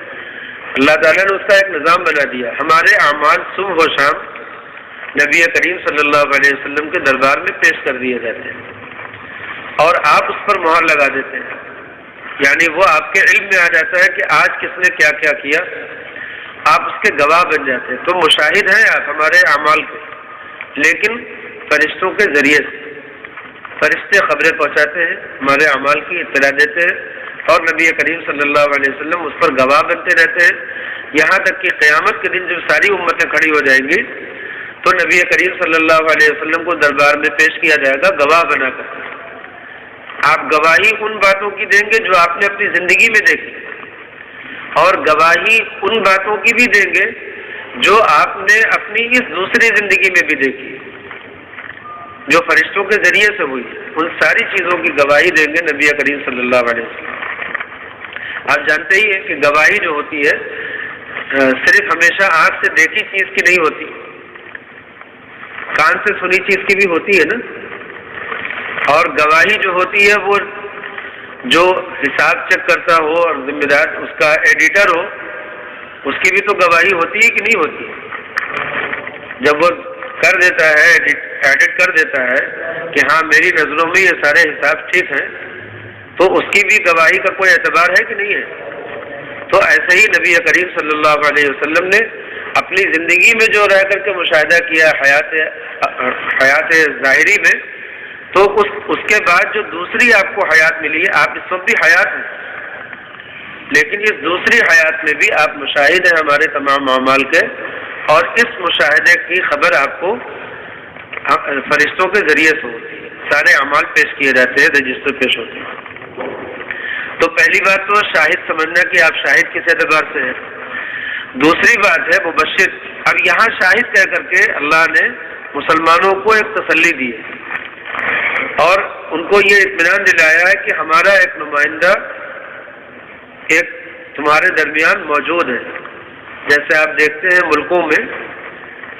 اللہ تعالیٰ نے اس کا ایک نظام بنا دیا۔ ہمارے اعمال صبح و شام نبی کریم صلی اللہ علیہ وسلم کے دربار میں پیش کر دیے جاتے ہیں اور آپ اس پر مہر لگا دیتے ہیں، یعنی وہ آپ کے علم میں آ جاتا ہے کہ آج کس نے کیا کیا کیا، آپ اس کے گواہ بن جاتے ہیں۔ تو مشاہد ہیں آپ ہمارے اعمال کے، لیکن فرشتوں کے ذریعے سے فرشتے خبریں پہنچاتے ہیں، ہمارے اعمال کی اطلاع دیتے ہیں، اور نبی کریم صلی اللہ علیہ وسلم اس پر گواہ بنتے رہتے ہیں، یہاں تک کہ قیامت کے دن جب ساری امتیں کھڑی ہو جائیں گی تو نبی کریم صلی اللہ علیہ وسلم کو دربار میں پیش کیا جائے گا گواہ بنا کر۔ آپ گواہی ان باتوں کی دیں گے جو آپ نے اپنی زندگی میں دیکھی، اور گواہی ان باتوں کی بھی دیں گے جو آپ نے اپنی اس دوسری زندگی میں بھی دیکھی، جو فرشتوں کے ذریعے سے ہوئی، ان ساری چیزوں کی گواہی دیں گے نبی کریم صلی اللہ علیہ وسلم۔ آپ جانتے ہی ہیں کہ گواہی جو ہوتی ہے صرف ہمیشہ آنکھ سے دیکھی چیز کی نہیں ہوتی، کان سے سنی چیز کی بھی ہوتی ہے نا، اور گواہی جو ہوتی ہے وہ جو حساب چیک کرتا ہو اور ذمہ دار اس کا ایڈیٹر ہو، اس کی بھی تو گواہی ہوتی ہے کہ نہیں ہوتی؟ جب وہ کر دیتا ہے، ایڈٹ کر دیتا ہے کہ ہاں میری نظروں میں یہ سارے حساب ٹھیک ہیں، تو اس کی بھی گواہی کا کوئی اعتبار ہے کہ نہیں ہے؟ تو ایسے ہی نبی کریم صلی اللہ علیہ وسلم نے اپنی زندگی میں جو رہ کر کے مشاہدہ کیا حیات ظاہری میں، تو اس کے بعد جو دوسری آپ کو حیات ملی ہے، آپ اس وقت بھی حیات ہیں، لیکن اس دوسری حیات میں بھی آپ مشاہد ہیں ہمارے تمام اعمال کے، اور اس مشاہدے کی خبر آپ کو فرشتوں کے ذریعے سے ہوتی ہے، سارے اعمال پیش کیے جاتے ہیں، رجسٹر پیش ہوتے ہیں۔ تو پہلی بات تو شاہد سمجھنا کہ آپ شاہد کس اعتبار سے ہیں۔ دوسری بات ہے مبشر۔ اب یہاں شاہد کہہ کر کے اللہ نے مسلمانوں کو ایک تسلی دی ہے اور ان کو یہ اطمینان دلایا ہے کہ ہمارا ایک نمائندہ ایک تمہارے درمیان موجود ہے۔ جیسے آپ دیکھتے ہیں ملکوں میں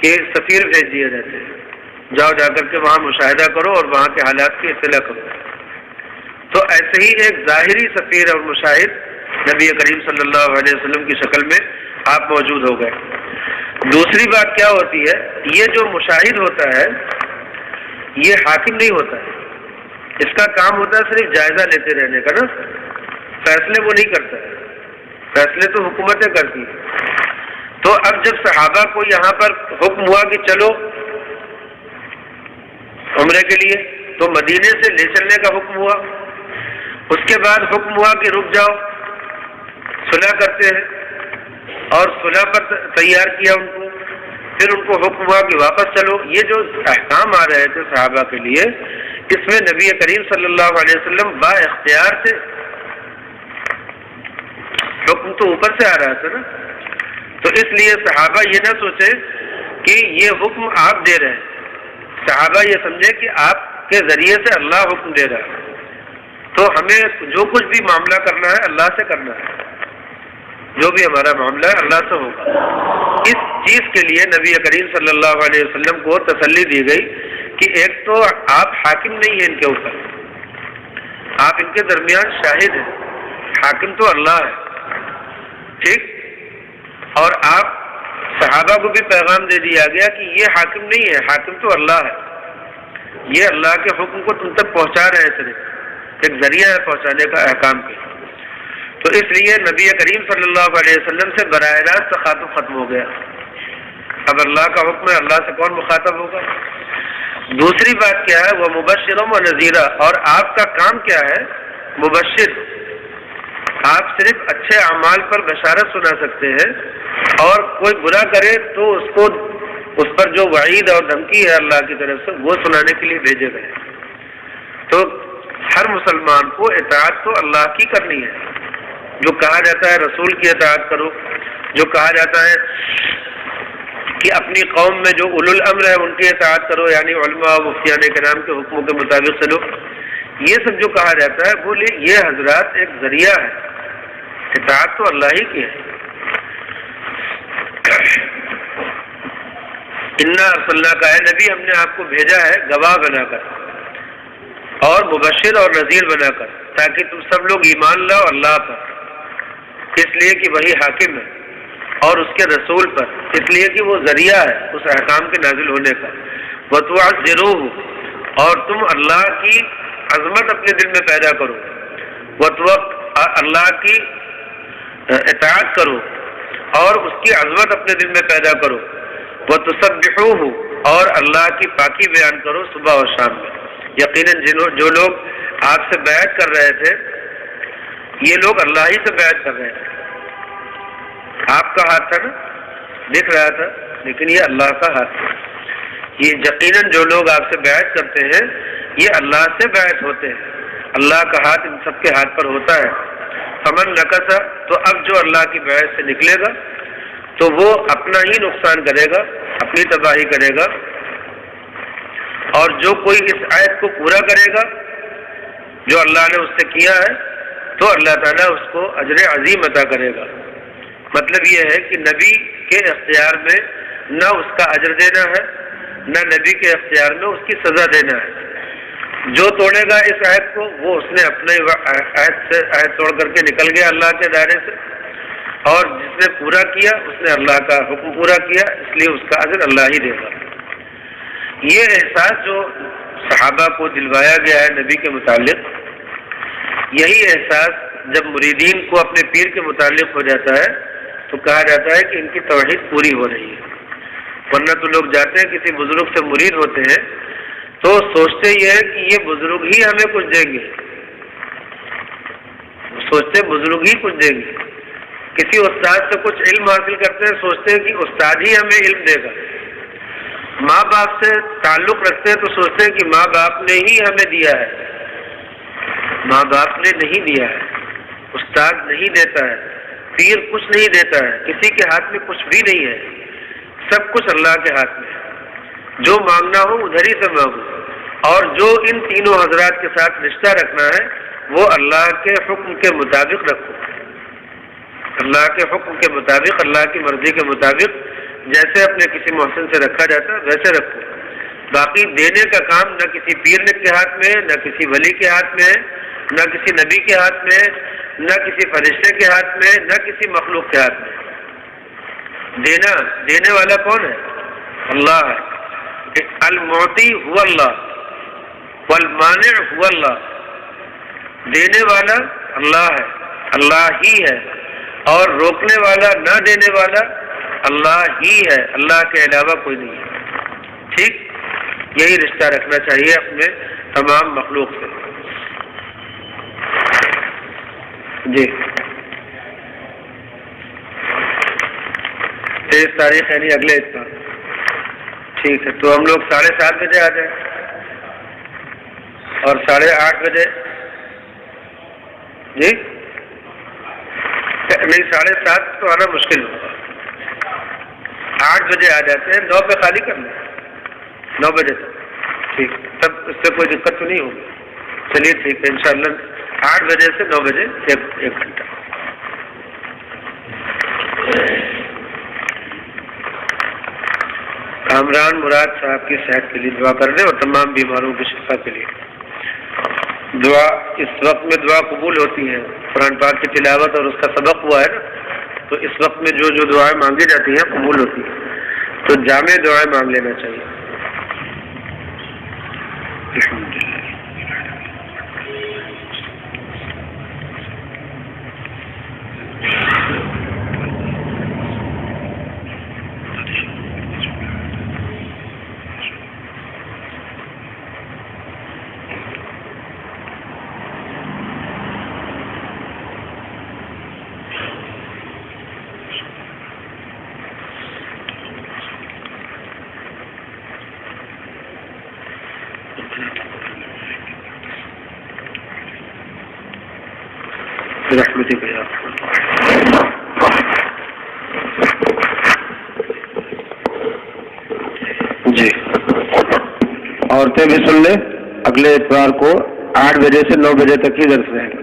کہ سفیر بھیج دیے جاتے ہیں، جاؤ جا کر کے وہاں مشاہدہ کرو اور وہاں کے حالات کی اطلاع کرو۔ تو ایسے ہی ایک ظاہری سفیر اور مشاہد نبی کریم صلی اللہ علیہ وسلم کی شکل میں آپ موجود ہو گئے۔ دوسری بات کیا ہوتی ہے، یہ جو مشاہد ہوتا ہے یہ حاکم نہیں ہوتا ہے، اس کا کام ہوتا ہے صرف جائزہ لیتے رہنے کا نا، فیصلے وہ نہیں کرتا ہے، فیصلے تو حکومتیں کرتی ہیں۔ تو اب جب صحابہ کو یہاں پر حکم ہوا کہ چلو عمرے کے لیے، تو مدینے سے لے چلنے کا حکم ہوا، اس کے بعد حکم ہوا کہ رک جاؤ صلح کرتے ہیں، اور صلح پر تیار کیا ان کو، پھر ان کو حکم ہوا کہ واپس چلو۔ یہ جو احکام آ رہے تھے صحابہ کے لیے، اس میں نبی کریم صلی اللہ علیہ وسلم با اختیار تھے، حکم تو اوپر سے آ رہا تھا نا، تو اس لیے صحابہ یہ نہ سوچے کہ یہ حکم آپ دے رہے ہیں، صحابہ یہ سمجھے کہ آپ کے ذریعے سے اللہ حکم دے رہا ہے، تو ہمیں جو کچھ بھی معاملہ کرنا ہے اللہ سے کرنا ہے، جو بھی ہمارا معاملہ ہے اللہ سے ہوگا۔ اس چیز کے لیے نبی کریم صلی اللہ علیہ وسلم کو تسلی دی گئی کہ ایک تو آپ حاکم نہیں ہیں ان کے اوپر، آپ ان کے درمیان شاہد ہیں، حاکم تو اللہ ہے، ٹھیک، اور آپ صحابہ کو بھی پیغام دے دیا گیا کہ یہ حاکم نہیں ہے، حاکم تو اللہ ہے، یہ اللہ کے حکم کو تم تک پہنچا رہے ہیں، صرف ایک ذریعہ ہے پہنچانے کا احکام کے۔ تو اس لیے نبی کریم صلی اللہ علیہ وسلم سے براہ راست تخاطب ختم ہو گیا، اب اللہ کا حکم ہے، اللہ سے کون مخاطب ہوگا۔ دوسری بات کیا ہے، وہ مبشر و نذیرہ، اور آپ کا کام کیا ہے، مبشر، آپ صرف اچھے اعمال پر بشارت سنا سکتے ہیں، اور کوئی برا کرے تو اس پر جو وعید اور دھمکی ہے اللہ کی طرف سے وہ سنانے کے لیے بھیجے گئے۔ تو ہر مسلمان کو اطاعت تو اللہ کی کرنی ہے، جو کہا جاتا ہے رسول کی اطاعت کرو، جو کہا جاتا ہے کہ اپنی قوم میں جو اولو الامر ہے ان کی اطاعت کرو، یعنی علماء و مفتیان کرام کے حکموں کے مطابق چلو، یہ سب جو کہا جاتا ہے وہ یہ حضرات ایک ذریعہ ہے، اطاعت تو اللہ ہی کی ہے۔ انا ارسلنا کا ہے نبی، ہم نے آپ کو بھیجا ہے گواہ بنا کر اور مبشر اور نذیر بنا کر، تاکہ تم سب لوگ ایمان لاؤ اللہ پر، اس لیے کہ وہی حاکم ہے، اور اس کے رسول پر، اس لیے کہ وہ ذریعہ ہے اس احکام کے نازل ہونے کا، وَتُعَذِّرُوهُ، اور تم اللہ کی عظمت اپنے دل میں پیدا کرو، اللہ کی اطاعت کرو اور اس کی عظمت اپنے دل میں پیدا کرو، وَتُسَبِّحُوهُ، اور اللہ کی پاکی بیان کرو صبح اور شام میں۔ یقیناً جو لوگ آپ سے بیعت کر رہے تھے یہ لوگ اللہ ہی سے بیعت کر رہے تھے، آپ کا ہاتھ تھا نا، دکھ رہا تھا، لیکن یہ اللہ کا ہاتھ تھا۔ یہ یقیناً جو لوگ آپ سے بیعت کرتے ہیں یہ اللہ سے بیعت ہوتے ہیں، اللہ کا ہاتھ ان سب کے ہاتھ پر ہوتا ہے۔ فمن نکث، تو اب جو اللہ کی بیعت سے نکلے گا تو وہ اپنا ہی نقصان کرے گا، اپنی تباہی کرے گا، اور جو کوئی اس آیت کو پورا کرے گا جو اللہ نے اس سے کیا ہے تو اللہ تعالیٰ اس کو اجر عظیم عطا کرے گا۔ مطلب یہ ہے کہ نبی کے اختیار میں نہ اس کا اجر دینا ہے، نہ نبی کے اختیار میں اس کی سزا دینا ہے۔ جو توڑے گا اس آیت کو وہ اس نے اپنے آیت توڑ کر کے نکل گیا اللہ کے دائرے سے، اور جس نے پورا کیا اس نے اللہ کا حکم پورا کیا، اس لیے اس کا اجر اللہ ہی دے گا۔ یہ احساس جو صحابہ کو دلوایا گیا ہے نبی کے متعلق، یہی احساس جب مریدین کو اپنے پیر کے متعلق ہو جاتا ہے تو کہا جاتا ہے کہ ان کی توحید پوری ہو رہی ہے۔ ورنہ تو لوگ جاتے ہیں کسی بزرگ سے مرید ہوتے ہیں تو سوچتے یہ ہے کہ یہ بزرگ ہی ہمیں کچھ دیں گے، سوچتے بزرگ ہی کچھ دیں گے۔ کسی استاد سے کچھ علم حاصل کرتے ہیں، سوچتے ہیں کہ استاد ہی ہمیں علم دے گا۔ ماں باپ سے تعلق رکھتے ہیں تو سوچتے ہیں کہ ماں باپ نے ہی ہمیں دیا ہے۔ ماں باپ نے نہیں دیا ہے، استاد نہیں دیتا ہے، پیر کچھ نہیں دیتا ہے، کسی کے ہاتھ میں کچھ بھی نہیں ہے، سب کچھ اللہ کے ہاتھ میں ہے۔ جو مانگنا ہو ادھر ہی سے مانگو، اور جو ان تینوں حضرات کے ساتھ رشتہ رکھنا ہے وہ اللہ کے حکم کے مطابق رکھو، اللہ کے حکم کے مطابق، اللہ کی مرضی کے مطابق، جیسے اپنے کسی محسن سے رکھا جاتا ہے ویسے رکھو۔ باقی دینے کا کام نہ کسی پیر کے ہاتھ میں ہے، نہ کسی ولی کے ہاتھ میں ہے، نہ کسی نبی کے ہاتھ میں ہے، نہ کسی فرشتے کے ہاتھ میں، نہ کسی مخلوق کے ہاتھ میں۔ دینے والا کون ہے؟ اللہ ہے۔ المعطی هو اللہ والمانع هو اللہ۔ دینے والا اللہ ہے، اللہ ہی ہے، اور روکنے والا، نہ دینے والا اللہ ہی ہے، اللہ کے علاوہ کوئی نہیں ہے۔ ٹھیک، یہی رشتہ رکھنا چاہیے اپنے تمام مخلوق سے۔ جی 23 تاریخ یعنی اگلے اتوار۔ ٹھیک ہے، تو ہم لوگ 7:30 بجے آ جائیں اور 8:30 بجے، جی نہیں 7:30 تو آنا مشکل ہوگا، 8 بجے آ جاتے ہیں، 9 پہ خالی کر لیں، 9 بجے تک۔ ٹھیک، تب اس سے کوئی دقت تو نہیں ہوگی۔ چلیے ٹھیک ہے، انشاءاللہ 8 بجے سے 9 بجے ایک گھنٹہ۔ کامران مراد صاحب کی صحت کے لیے دعا کر دیں اور تمام بیماروں کی شفا کے لیے دعا۔ اس وقت میں دعا قبول ہوتی ہے، قرآن پاک کی تلاوت اور اس کا سبق ہوا ہے نا، تو اس وقت میں جو دعائیں مانگی جاتی ہیں قبول ہوتی ہیں، تو جامع دعائیں مانگ لینا چاہیے۔ رحمتک یا جی۔ عورتیں بھی سن لیں، اگلے اتوار کو 8 بجے سے 9 بجے تک ہی درس رہے گا۔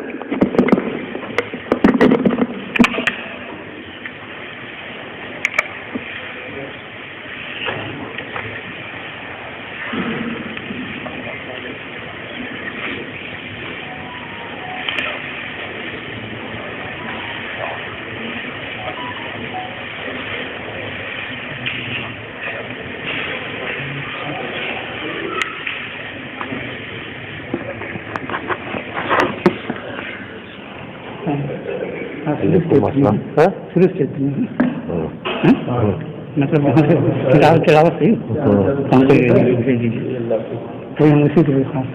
مطلب تلاوت صحیح تو ہم اسی طرح خاص